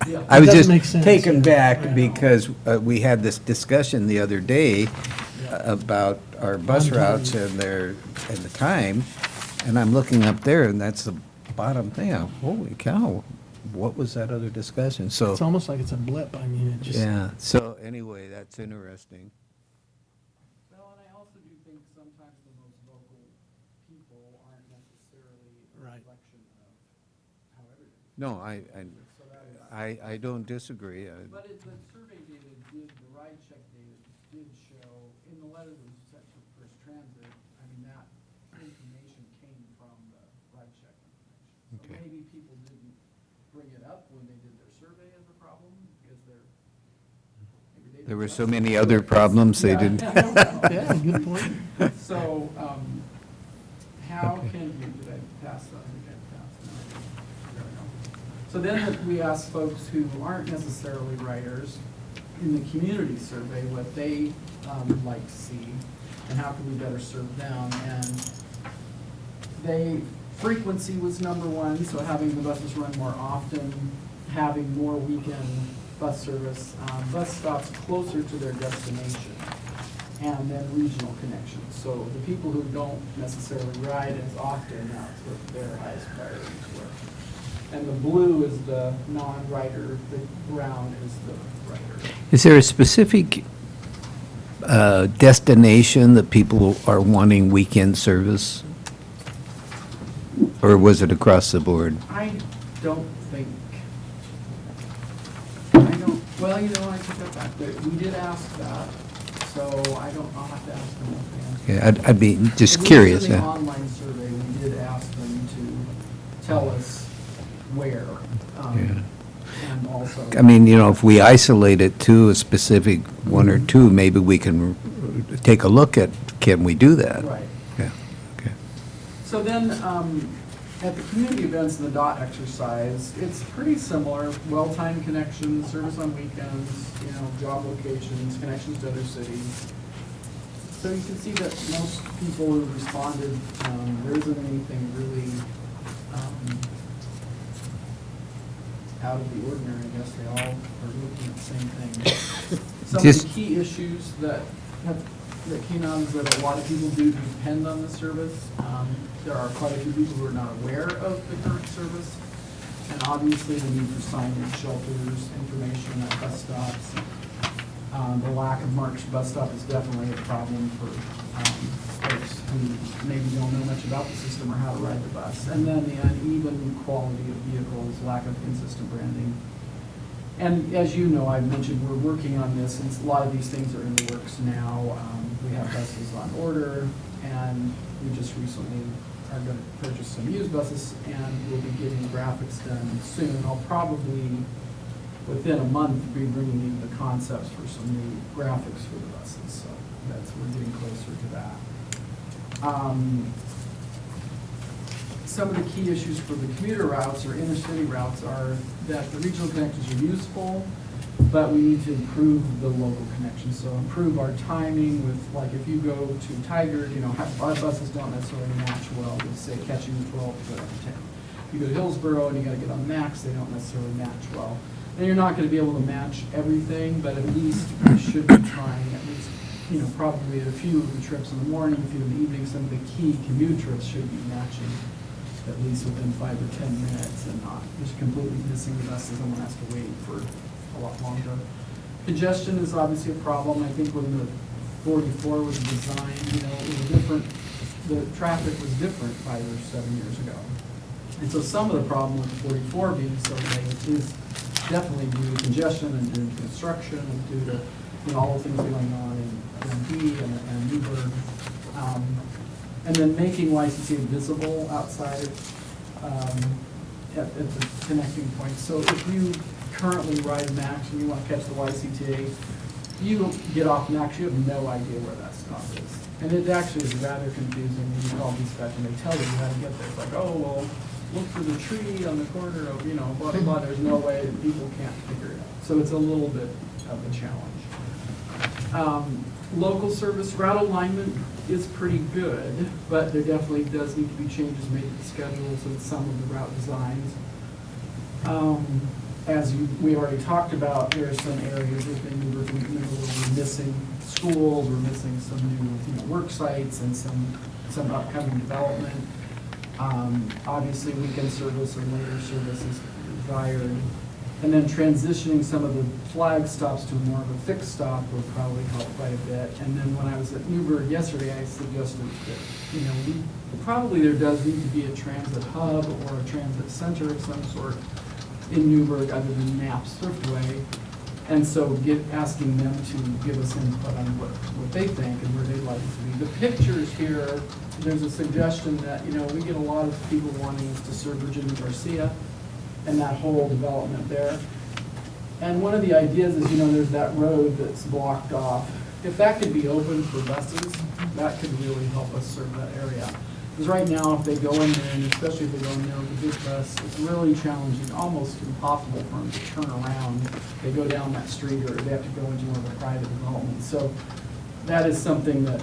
S4: Yeah.
S3: I was
S5: It doesn't
S3: just
S5: make sense,
S3: taken
S5: yeah.
S3: back because we had this discussion the other day about our bus routes and the time, and I'm looking up there, and that's the bottom thing. Holy cow, what was that other discussion? So,
S5: It's almost like it's a blip. I mean, it just.
S3: yeah, so anyway, that's interesting.
S4: Well, and I also do think sometimes the most vocal people aren't necessarily a
S5: Right.
S4: reflection of how everything is.
S3: No,
S4: So that is.
S3: I don't disagree.
S4: But the survey data did, the ride check data did show, in the letter that was sent to First Transit, I mean, that information came from the ride check information. So
S3: Okay.
S4: maybe people didn't bring it up when they did their survey as a problem, because maybe they
S3: There were
S4: didn't
S3: so
S4: trust
S3: many
S4: the
S3: other
S4: surveys.
S3: problems they
S4: Yeah,
S3: didn't.
S4: I don't know.
S5: Yeah, good point.
S4: So, how can, did I pass that? I think I passed. No. There we go. So then we asked folks who aren't necessarily writers in the community survey what they would like to see and how can we better serve them. And frequency was number one, so having the buses run more often, having more weekend bus service, bus stops closer to their destination, and then regional connections. So the people who don't necessarily ride as often, that's what their highest priorities were. And the blue is the non-rider, the brown is the rider.
S3: Is there a specific destination that people are wanting weekend service? Or was it across the board?
S4: I don't think, well, you know, I take that back. We did ask that, so I'll have to ask them what the answer.
S3: Yeah, I'd be just
S4: At least
S3: curious.
S4: in the
S3: Yeah.
S4: online survey, we did ask them to tell us where.
S3: Yeah.
S4: And also.
S3: I mean, if we isolate it to a specific one or two, maybe we can take a look at, can we do that?
S4: Right.
S3: Yeah, okay.
S4: So then, at the community events and the DOT exercise, it's pretty similar, well-timed connections, service on weekends, job locations, connections to other cities. So you can see that most people who responded, there isn't anything really out of the ordinary, I guess. They all are looking at the same thing. Some of
S3: Just-
S4: the key issues that came out is that a lot of people do depend on the service. There are quite a few people who are not aware of the current service. And obviously the need for signage, shelters, information at bus stops. The lack of marked bus stop is definitely a problem for folks who maybe don't know much about the system or how to ride the bus. And then the uneven quality of vehicles, lack of consistent branding. And as you know, I've mentioned, we're working on this, and a lot of these things are in the works now. We have buses on order, and we just recently are going to purchase some used buses, and we'll be getting graphics done soon. I'll probably, within a month, be bringing you the concepts for some new graphics for the buses, so we're getting closer to that. Some of the key issues for the commuter routes or intercity routes are that the regional connections are useful, but we need to improve the local connections. So improve our timing with, like, if you go to Tigard, our buses don't necessarily match well with, say, catching the 12 to go to 10. If you go to Hillsborough and you gotta get on Max, they don't necessarily match well. And you're not gonna be able to match everything, but at least we should be trying at least, probably a few of the trips in the morning, a few in the evening. Some of the key commute trips should be matching at least within 5 or 10 minutes and not just completely missing the bus and someone has to wait for a lot longer. Congestion is obviously a problem. I think when the 44 was designed, it was different. The traffic was different 5 or 7 years ago. And so some of the problem with the 44 being so late is definitely due to congestion and due to construction and due to all the things going on in D and Newburgh. And then making YCTA visible outside at the connecting point. So if you currently ride Max and you want to catch the YCTA, you get off Max, you have no idea where that stop is. And it actually is rather confusing when you call dispatch and they tell you how to get there. It's like, oh, well, look for the tree on the corner of, blah, blah, blah. There's no way that people can't figure it out. So it's a little bit of a challenge. Local service route alignment is pretty good, but there definitely does need to be changes made to the schedules and some of the route designs. As we already talked about, there are some areas within Newburgh where we're missing schools, we're missing some new work sites and some upcoming development. Obviously, weekend service and later service is desired. And then transitioning some of the flag stops to more of a fixed stop would probably help quite a bit. And then when I was at Newburgh yesterday, I suggested that, probably there does need to be a transit hub or a transit center of some sort in Newburgh other than Knapp's Thriftway. And so asking them to give us input on what they think and where they'd like it to be. The pictures here, there's a suggestion that, we get a lot of people wanting us to serve Virginia Garcia and that whole development there. And one of the ideas is, there's that road that's blocked off. If that could be open for buses, that could really help us serve that area. Because right now, if they go in there, and especially if they go in there with a big bus, it's really challenging, almost impossible for them to turn around. They go down that street or they have to go into more of a private development. So that is something that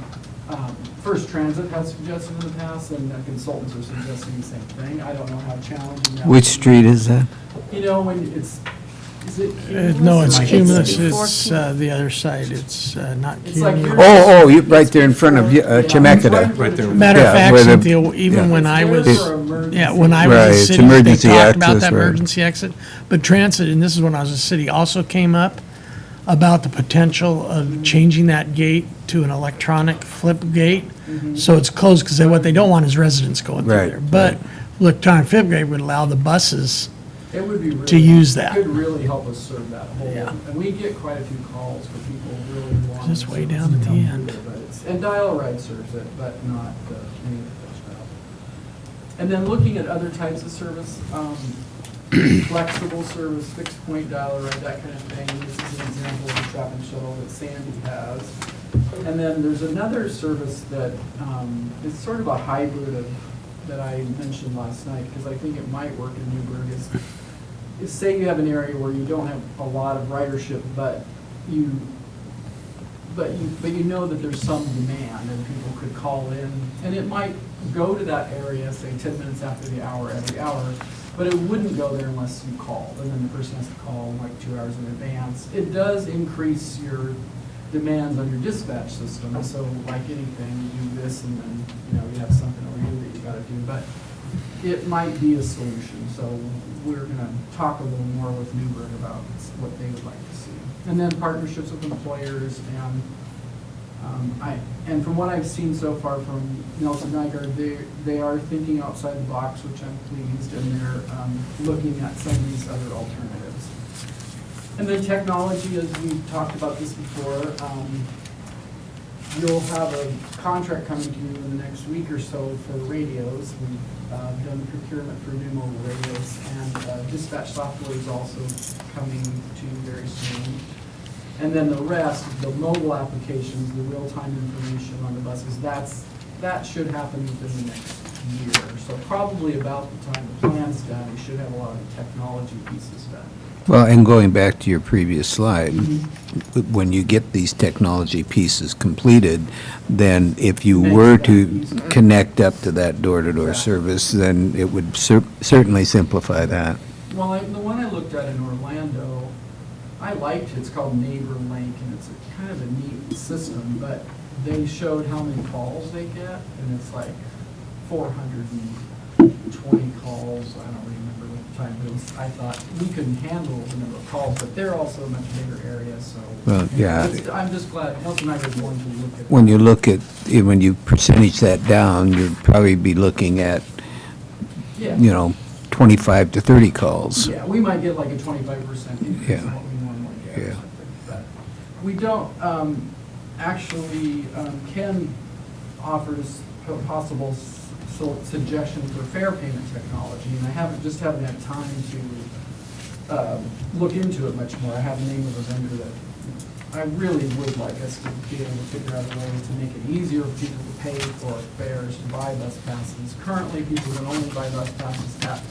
S4: First Transit has suggested in the past, and consultants are suggesting the same thing. I don't know how challenging that
S3: Which
S4: would be.
S3: street is that?
S4: When is it Cumulus?
S5: No, it's
S4: Or-
S5: Cumulus,
S6: before
S5: it's the other side, it's not
S4: It's like
S5: Cumulus.
S4: you're-
S3: Right there in front of Chemeketa.
S8: Right there.
S5: Matter of
S3: Yeah,
S5: fact,
S3: where the-
S5: Cynthia, even
S3: yeah.
S5: when I
S4: It's
S5: was,
S4: there for emergency.
S5: yeah, when I was
S3: Right,
S5: in
S3: it's
S5: city, they
S3: emergency
S5: talked about
S3: access,
S5: that
S3: right.
S5: emergency exit. But transit, and this is when I was in city, also came up about the potential of changing that gate to an electronic flip gate. So it's closed, because what they don't want is residents going through
S3: Right,
S5: there. But
S3: right.
S5: electronic flip gate would allow the buses,
S4: It would be really.
S5: to use that.
S4: It could really help us serve that whole,
S5: Yeah.
S4: and we get quite a few calls for people really wanting.
S5: It's way
S4: service
S5: down
S4: to
S5: at the
S4: come
S5: end.
S4: through, but it's- And Dial-A-Ride serves it, but not any of the fixed route. And then looking at other types of service, flexible service, fixed point dial, right, that kind of thing. This is an example of the trap and shuttle that Sandy has. And then there's another service that is sort of a hybrid of, that I mentioned last night, because I think it might work in Newburgh, is say you have an area where you don't have a lot of ridership, but you know that there's some demand and people could call in, and it might go to that area, say 10 minutes after the hour, every hour, but it wouldn't go there unless you called, and then the person has to call like 2 hours in advance. It does increase your demands on your dispatch system, so like anything, you do this and then, you have something over here that you gotta do, but it might be a solution, so we're gonna talk a little more with Newburgh about what they would like to see. And then partnerships with employers, and from what I've seen so far from Nelson Nygaard, they are thinking outside the box, which I'm pleased, and they're looking at some of these other alternatives. And then technology, as we talked about this before, you'll have a contract coming to you in the next week or so for radios. We've done procurement for new mobile radios, and dispatch software is also coming to you very soon. And then the rest, the mobile applications, the real-time information on the buses, that should happen within the next year. So probably about the time the plan's done, we should have a lot of the technology pieces done.
S3: Well, and going back to your previous slide, when you get these technology pieces completed, then if you were to connect up to that door-to-door service, then it would certainly simplify that.
S4: Well, the one I looked at in Orlando, I liked it. It's called Neighbor Link, and it's kind of a neat system, but they showed how many calls they get, and it's like 420 calls. I don't remember what the time it was. I thought we couldn't handle the number of calls, but they're also a much bigger area, so.
S3: Well, yeah.
S4: I'm just glad, Nelson and I was one to look at.
S3: When you look at, when you percentage that down, you'd probably be looking at,
S4: Yeah.
S3: 25 to 30 calls.
S4: Yeah, we might get like a 25% increase
S3: Yeah.
S4: in what we normally get or
S3: Yeah.
S4: something. But we don't, actually, Ken offers possible suggestion for fare payment technology, and I haven't had time to look into it much more. I have the name of a vendor that I really would like us to be able to figure out a way to make it easier for people to pay for fares, to buy bus passes. Currently, people can only buy bus passes at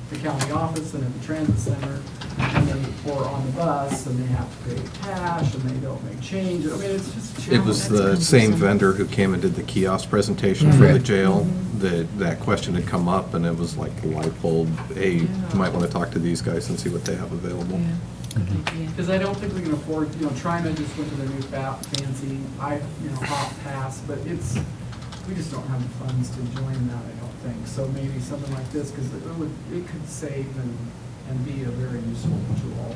S4: the county office and at the transit center, and then, or on the bus, and they have to pay cash, and they don't make change. I mean, it's just challenging.
S8: It was the same vendor who came and did the kiosk presentation for the jail, that question had come up, and it was like a light bulb, hey, you might want to talk to these guys and see what they have available.
S4: Because I don't think we can afford, TriMet just went to their new fancy, hop pass, but we just don't have the funds to join that, I don't think. So maybe something like this, because it could save and be a very useful tool.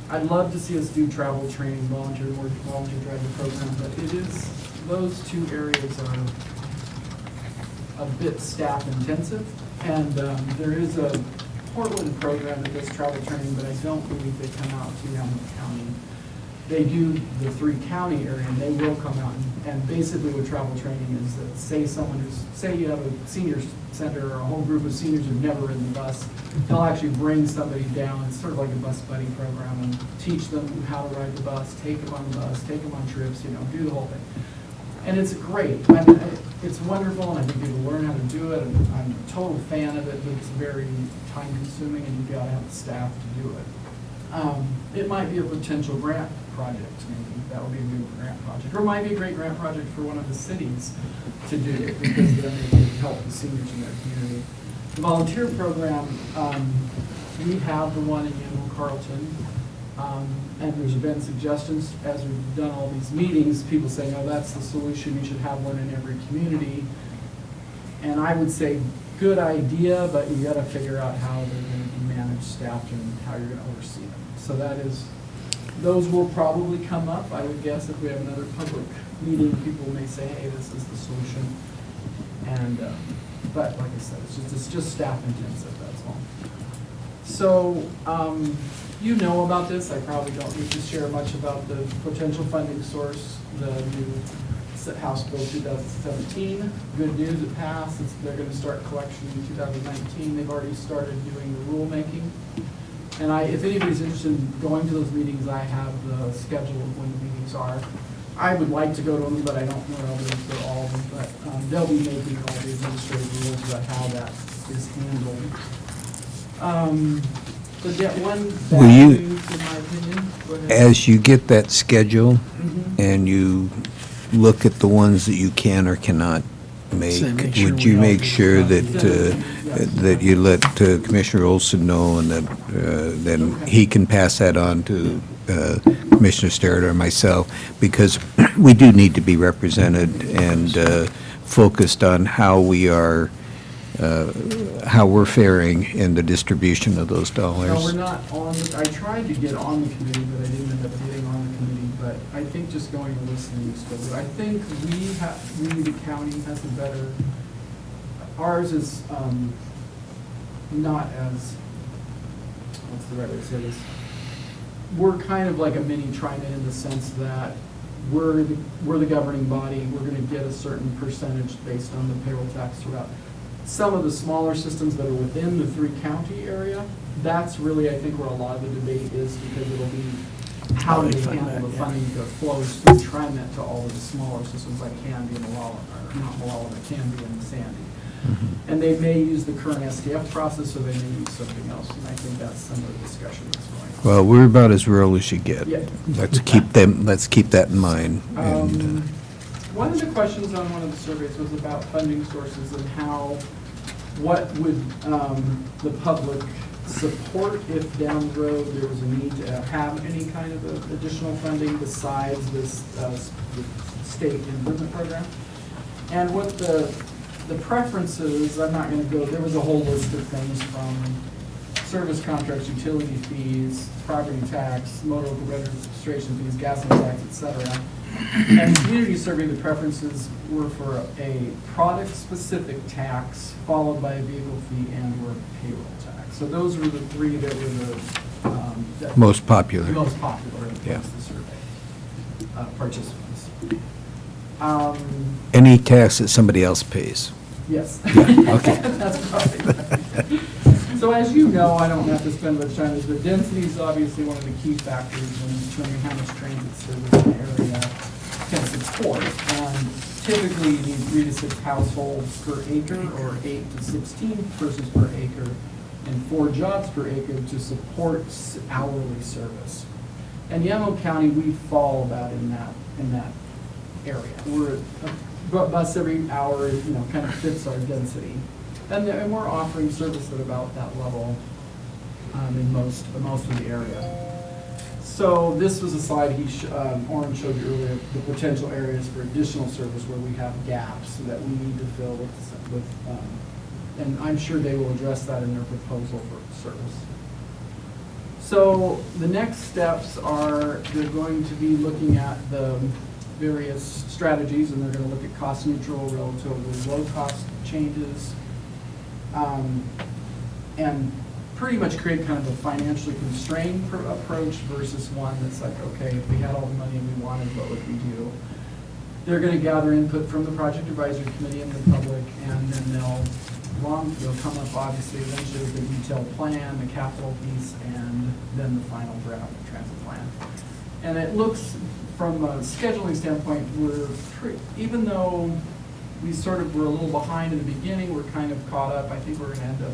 S4: I'd love to see us do travel training, volunteer driver program, but those two areas are a bit staff intensive, and there is a Portland program that does travel training, but I don't believe they come out to Yamhill County. They do the 3-county area, and they will come out, and basically what travel training is that say you have a senior center or a whole group of seniors who've never ridden the bus, they'll actually bring somebody down, it's sort of like a bus buddy program, and teach them how to ride the bus, take them on the bus, take them on trips, do the whole thing. And it's great. I mean, it's wonderful, and I think people learn how to do it, and I'm a total fan of it, but it's very time-consuming, and you've got to have the staff to do it. It might be a potential grant project, maybe. That would be a good grant project. Or it might be a great grant project for one of the cities to do, because then they can help the seniors in their community. The volunteer program, we have the one in Yamhill Carlton. And there's been suggestions, as we've done all these meetings, people saying, oh, that's the solution, you should have one in every community. And I would say, good idea, but you gotta figure out how they're gonna be managed, staffed, and how you're gonna oversee them. So those will probably come up, I would guess, if we have another public meeting, people may say, hey, this is the solution. And, but like I said, it's just staff intensive, that's all. So, you know about this, I probably don't need to share much about the potential funding source, the new House Bill 2017. Good news, it passed. They're going to start collection in 2019. They've already started doing the rulemaking. And if anybody's interested in going to those meetings, I have the schedule of when the meetings are. I would like to go to them, but I don't know whether they're all of them. But they'll be making all the administrative rules about how that is handled. But that one
S3: Will
S4: bad
S3: you-
S4: news, in my opinion. Go ahead.
S3: As you get that schedule
S4: Mhm.
S3: and you look at the ones that you can or cannot make,
S5: So make sure
S3: would you
S5: we all
S3: make
S5: do
S3: sure
S5: that.
S3: that you let Commissioner Olson know, and that then he can pass that on to Commissioner Sterrett or myself, because we do need to be represented and focused on how we are, how we're faring in the distribution of those dollars.
S4: No, we're not on, I tried to get on the committee, but I didn't end up getting on the committee, but I think just going and listening is good. I think we, the county, has a better, ours is not as, what's the right way to say this? We're kind of like a mini TriMet in the sense that we're the governing body, we're gonna get a certain percentage based on the payroll tax throughout. Some of the smaller systems that are within the 3-county area, that's really, I think, where a lot of the debate is, because it'll be how do they handle the funding that flows through TriMet to all of the smaller systems like Canby and Malala, or not Malala, but Canby and Sandy. And they may use the current STF process, or they may use something else, and I think that's some of the discussion that's going on.
S3: Well, we're about as rural as you get.
S4: Yeah.
S3: Let's keep that in mind. And,
S4: One of the questions on one of the surveys was about funding sources and what would the public support if down the road there was a need to have any kind of additional funding besides this state improvement program? And what the preferences, I'm not going to go, there was a whole list of things from service contracts, utility fees, property tax, motor registration fees, gas and tax, et cetera. And the community survey, the preferences were for a product-specific tax, followed by a vehicle fee and/or payroll tax. So those were the three that were the
S3: Most popular.
S4: The most popular
S3: Yeah.
S4: amongst the survey participants.
S3: Any tax that somebody else pays.
S4: Yes.
S3: Okay.
S4: That's probably right. So as you know, I don't have to spend much time on this, but density is obviously one of the key factors in determining how much transit service an area can support. And typically, you need 3 to 6 households per acre, or 8 to 16 persons per acre, and 4 jobs per acre to support hourly service. And Yamhill County, we fall about in that area. We're a bus every hour, kind of fits our density. And we're offering service at about that level in most of the area. So this was a slide Oren showed you earlier, the potential areas for additional service where we have gaps that we need to fill with and I'm sure they will address that in their proposal for service. So the next steps are they're going to be looking at the various strategies, and they're going to look at cost neutral, relatively low cost changes, and pretty much create kind of a financially constrained approach versus one that's like, okay, if we had all the money we wanted, what would we do? They're going to gather input from the project advisory committee and the public, and then they'll come up obviously eventually with a detailed plan, the capital piece, and then the final draft transit plan. And it looks, from a scheduling standpoint, even though we sort of were a little behind in the beginning, we're kind of caught up. I think we're going to end up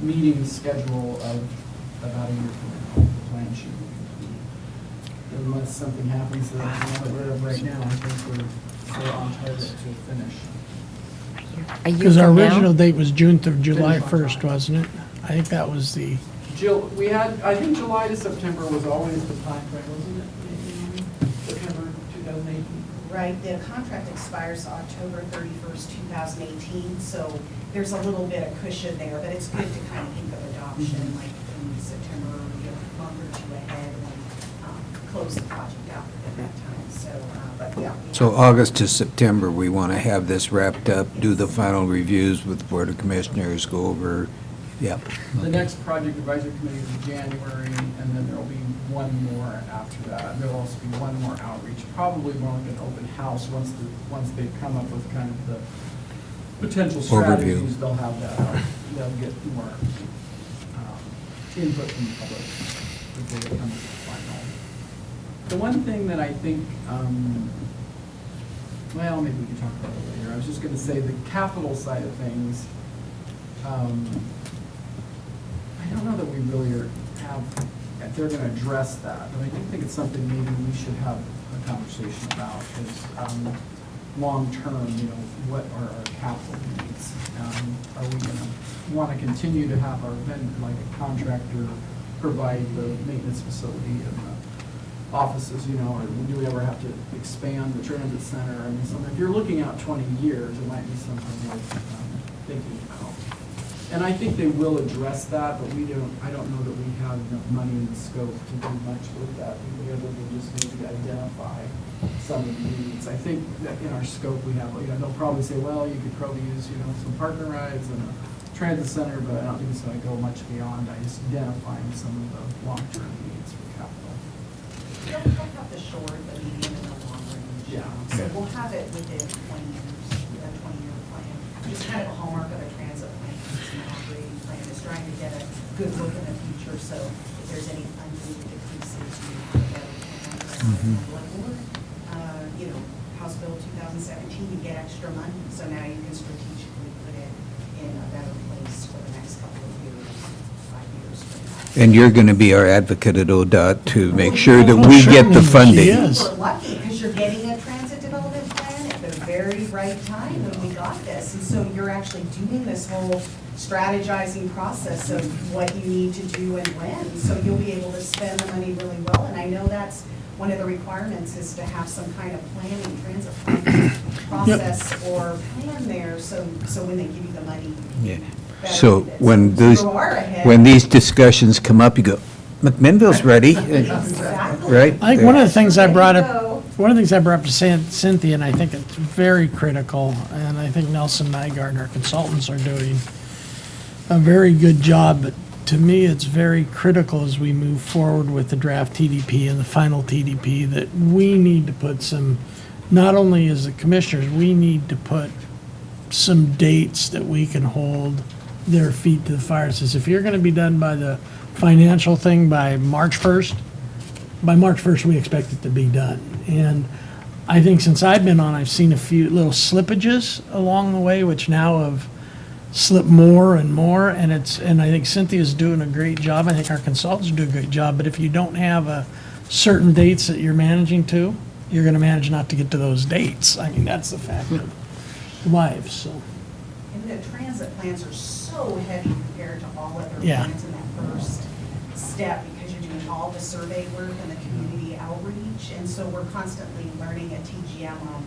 S4: meeting the schedule of about a year from now. The plan should be complete. Unless something happens that I'm not aware of right now, I think we're on target to finish.
S6: A year
S5: Because our
S6: from now?
S5: original date was July
S4: Finish on
S5: 1st,
S4: time.
S5: wasn't it? I think that was the,
S4: I think July to September was always the time frame, wasn't it? September 2018.
S7: Right, the contract expires October 31st, 2018, so there's a little bit of cushion there, but it's good to kind of think of adoption, like in September, a month or two ahead, and close the project out at that time, so, but yeah.
S3: So August to September, we want to have this wrapped up, do the final reviews with the Board of Commissioners, go over Yeah.
S4: The next project advisory committee is in January, and then there'll be one more after that. There'll also be one more outreach, probably more like an open house, once they've come up with kind of the potential
S3: Overview.
S4: strategies, they'll have that out. They'll get more input from the public before they come to the final. The one thing that I think, well, maybe we can talk about it later. I was just gonna say the capital side of things, I don't know that we really if they're gonna address that, but I do think it's something maybe we should have a conversation about, is, long-term, what are our capital needs? Are we gonna wanna continue to have our vendor, like a contractor, provide the maintenance facility and the offices, or do we ever have to expand the transit center? I mean, if you're looking out 20 years, it might be something worth thinking about. And I think they will address that, but I don't know that we have enough money in the scope to do much with that, other than just maybe identify some of the needs. I think that in our scope, we have, they'll probably say, well, you could probably use, some partner rides and a transit center, but I don't think it's gonna go much beyond, just identifying some of the long-term needs for capital.
S7: They'll have the short, the medium, and the long range.
S4: Yeah.
S7: So we'll have it within 20 years, a 20-year plan. It's kind of a hallmark of a transit plan, it's an operating plan, it's trying to get a good look in the future, so if there's any unneeded decreases, you have a better plan. House Bill 2017, you get extra money, so now you can strategically put it in a better place for the next couple of years, 5 years from now.
S3: And you're going to be our advocate at ODOT to make sure that we get the funding.
S5: Yes.
S7: We're lucky, because you're getting a transit development plan at the very right time when we got this. And so you're actually doing this whole strategizing process of what you need to do and when. So you'll be able to spend the money really well. And I know that's one of the requirements, is to have some kind of planning, transit planning process or plan there, so when they give you the money,
S3: Yeah.
S7: better
S3: So
S7: with it.
S3: when
S7: So
S3: those,
S7: you are ahead.
S3: when these discussions come up, you go, McMinnville's ready,
S7: Exactly.
S3: right?
S5: I think one of the things I brought
S7: There you
S5: up,
S7: go.
S5: one of the things I brought up to Cynthia, and I think it's very critical, and I think Nelson Nygaard, our consultants, are doing a very good job, but to me, it's very critical as we move forward with the draft TDP and the final TDP, that we need to put some, not only as the commissioners, we need to put some dates that we can hold their feet to the fire. Says, if you're gonna be done by the financial thing by March 1st, by March 1st, we expect it to be done. And I think since I've been on, I've seen a few little slippages along the way, which now have slipped more and more, and I think Cynthia's doing a great job. I think our consultants do a great job, but if you don't have certain dates that you're managing to, you're gonna manage not to get to those dates. I mean, that's the fact of life, so.
S7: And the transit plans are so heavy compared to all other
S5: Yeah.
S7: plans in that first step, because you're doing all the survey work and the community outreach, and so we're constantly learning at TGM on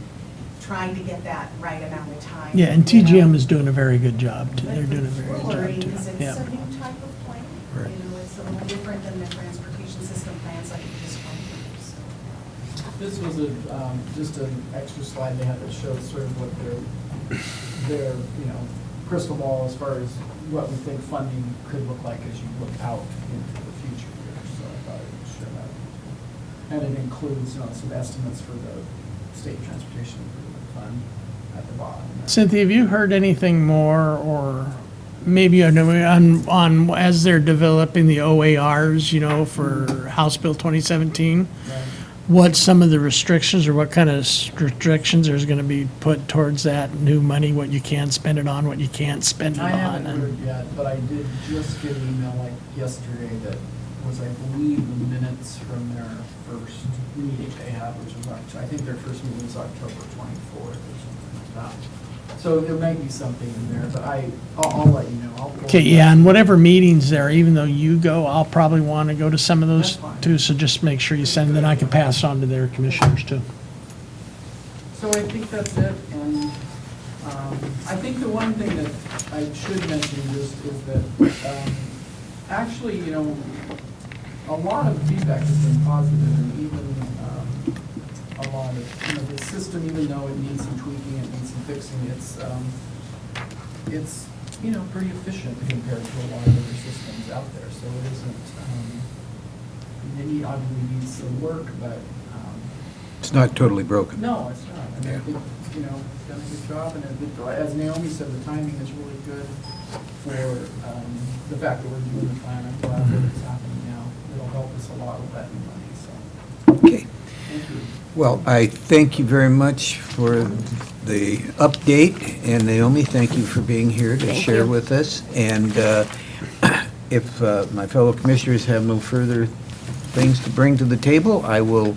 S7: trying to get that right amount of time.
S5: Yeah, and TGM is doing a very good job, too. They're doing a very
S7: We're
S5: good
S7: learning,
S5: job,
S7: because
S5: too.
S7: it's
S5: Yeah.
S7: a new type of plan.
S3: Right.
S7: It's a little different than the transportation system plans like you just went through, so.
S4: This was just an extra slide they had that showed sort of what their crystal ball as far as what we think funding could look like as you look out into the future years. So I thought I would share that. And it includes, some estimates for the state transportation improvement fund at the bottom.
S5: Cynthia, have you heard anything more, or maybe on as they're developing the OARs, for House Bill 2017?
S4: Right.
S5: What some of the restrictions, or what kind of restrictions there's gonna be put towards that new money, what you can spend it on, what you can't spend it
S4: I haven't
S5: on?
S4: heard yet, but I did just get an email like yesterday that was, I believe, the minutes from their first meeting they had, which was I think their first meeting was October 24th or something like that. So there may be something in there, but I'll let you know. I'll pull
S5: Okay,
S4: it
S5: yeah,
S4: up.
S5: and whatever meetings there, even though you go, I'll probably wanna go to some of those
S4: That's fine.
S5: too, so just make sure you send, then I can pass on to their commissioners too.
S4: So I think that's it, and I think the one thing that I should mention just is that, actually, a lot of feedback has been positive, and even a lot of, the system, even though it needs some tweaking, it needs some fixing, pretty efficient compared to a lot of other systems out there, so it isn't, it obviously needs some work, but,
S3: It's not totally broken.
S4: no, it's not. I mean, I think, it's done a good job, and as Naomi said, the timing is really good for the fact that we're doing the plan. I'm glad that it's happening now. It'll help us a lot with that new money, so,
S3: Okay.
S4: thank you.
S3: Well, I thank you very much for the update, and Naomi, thank you for being here to
S6: Thank
S3: share
S6: you.
S3: with us. And if my fellow commissioners have no further things to bring to the table, I will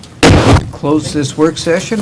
S3: close this work session.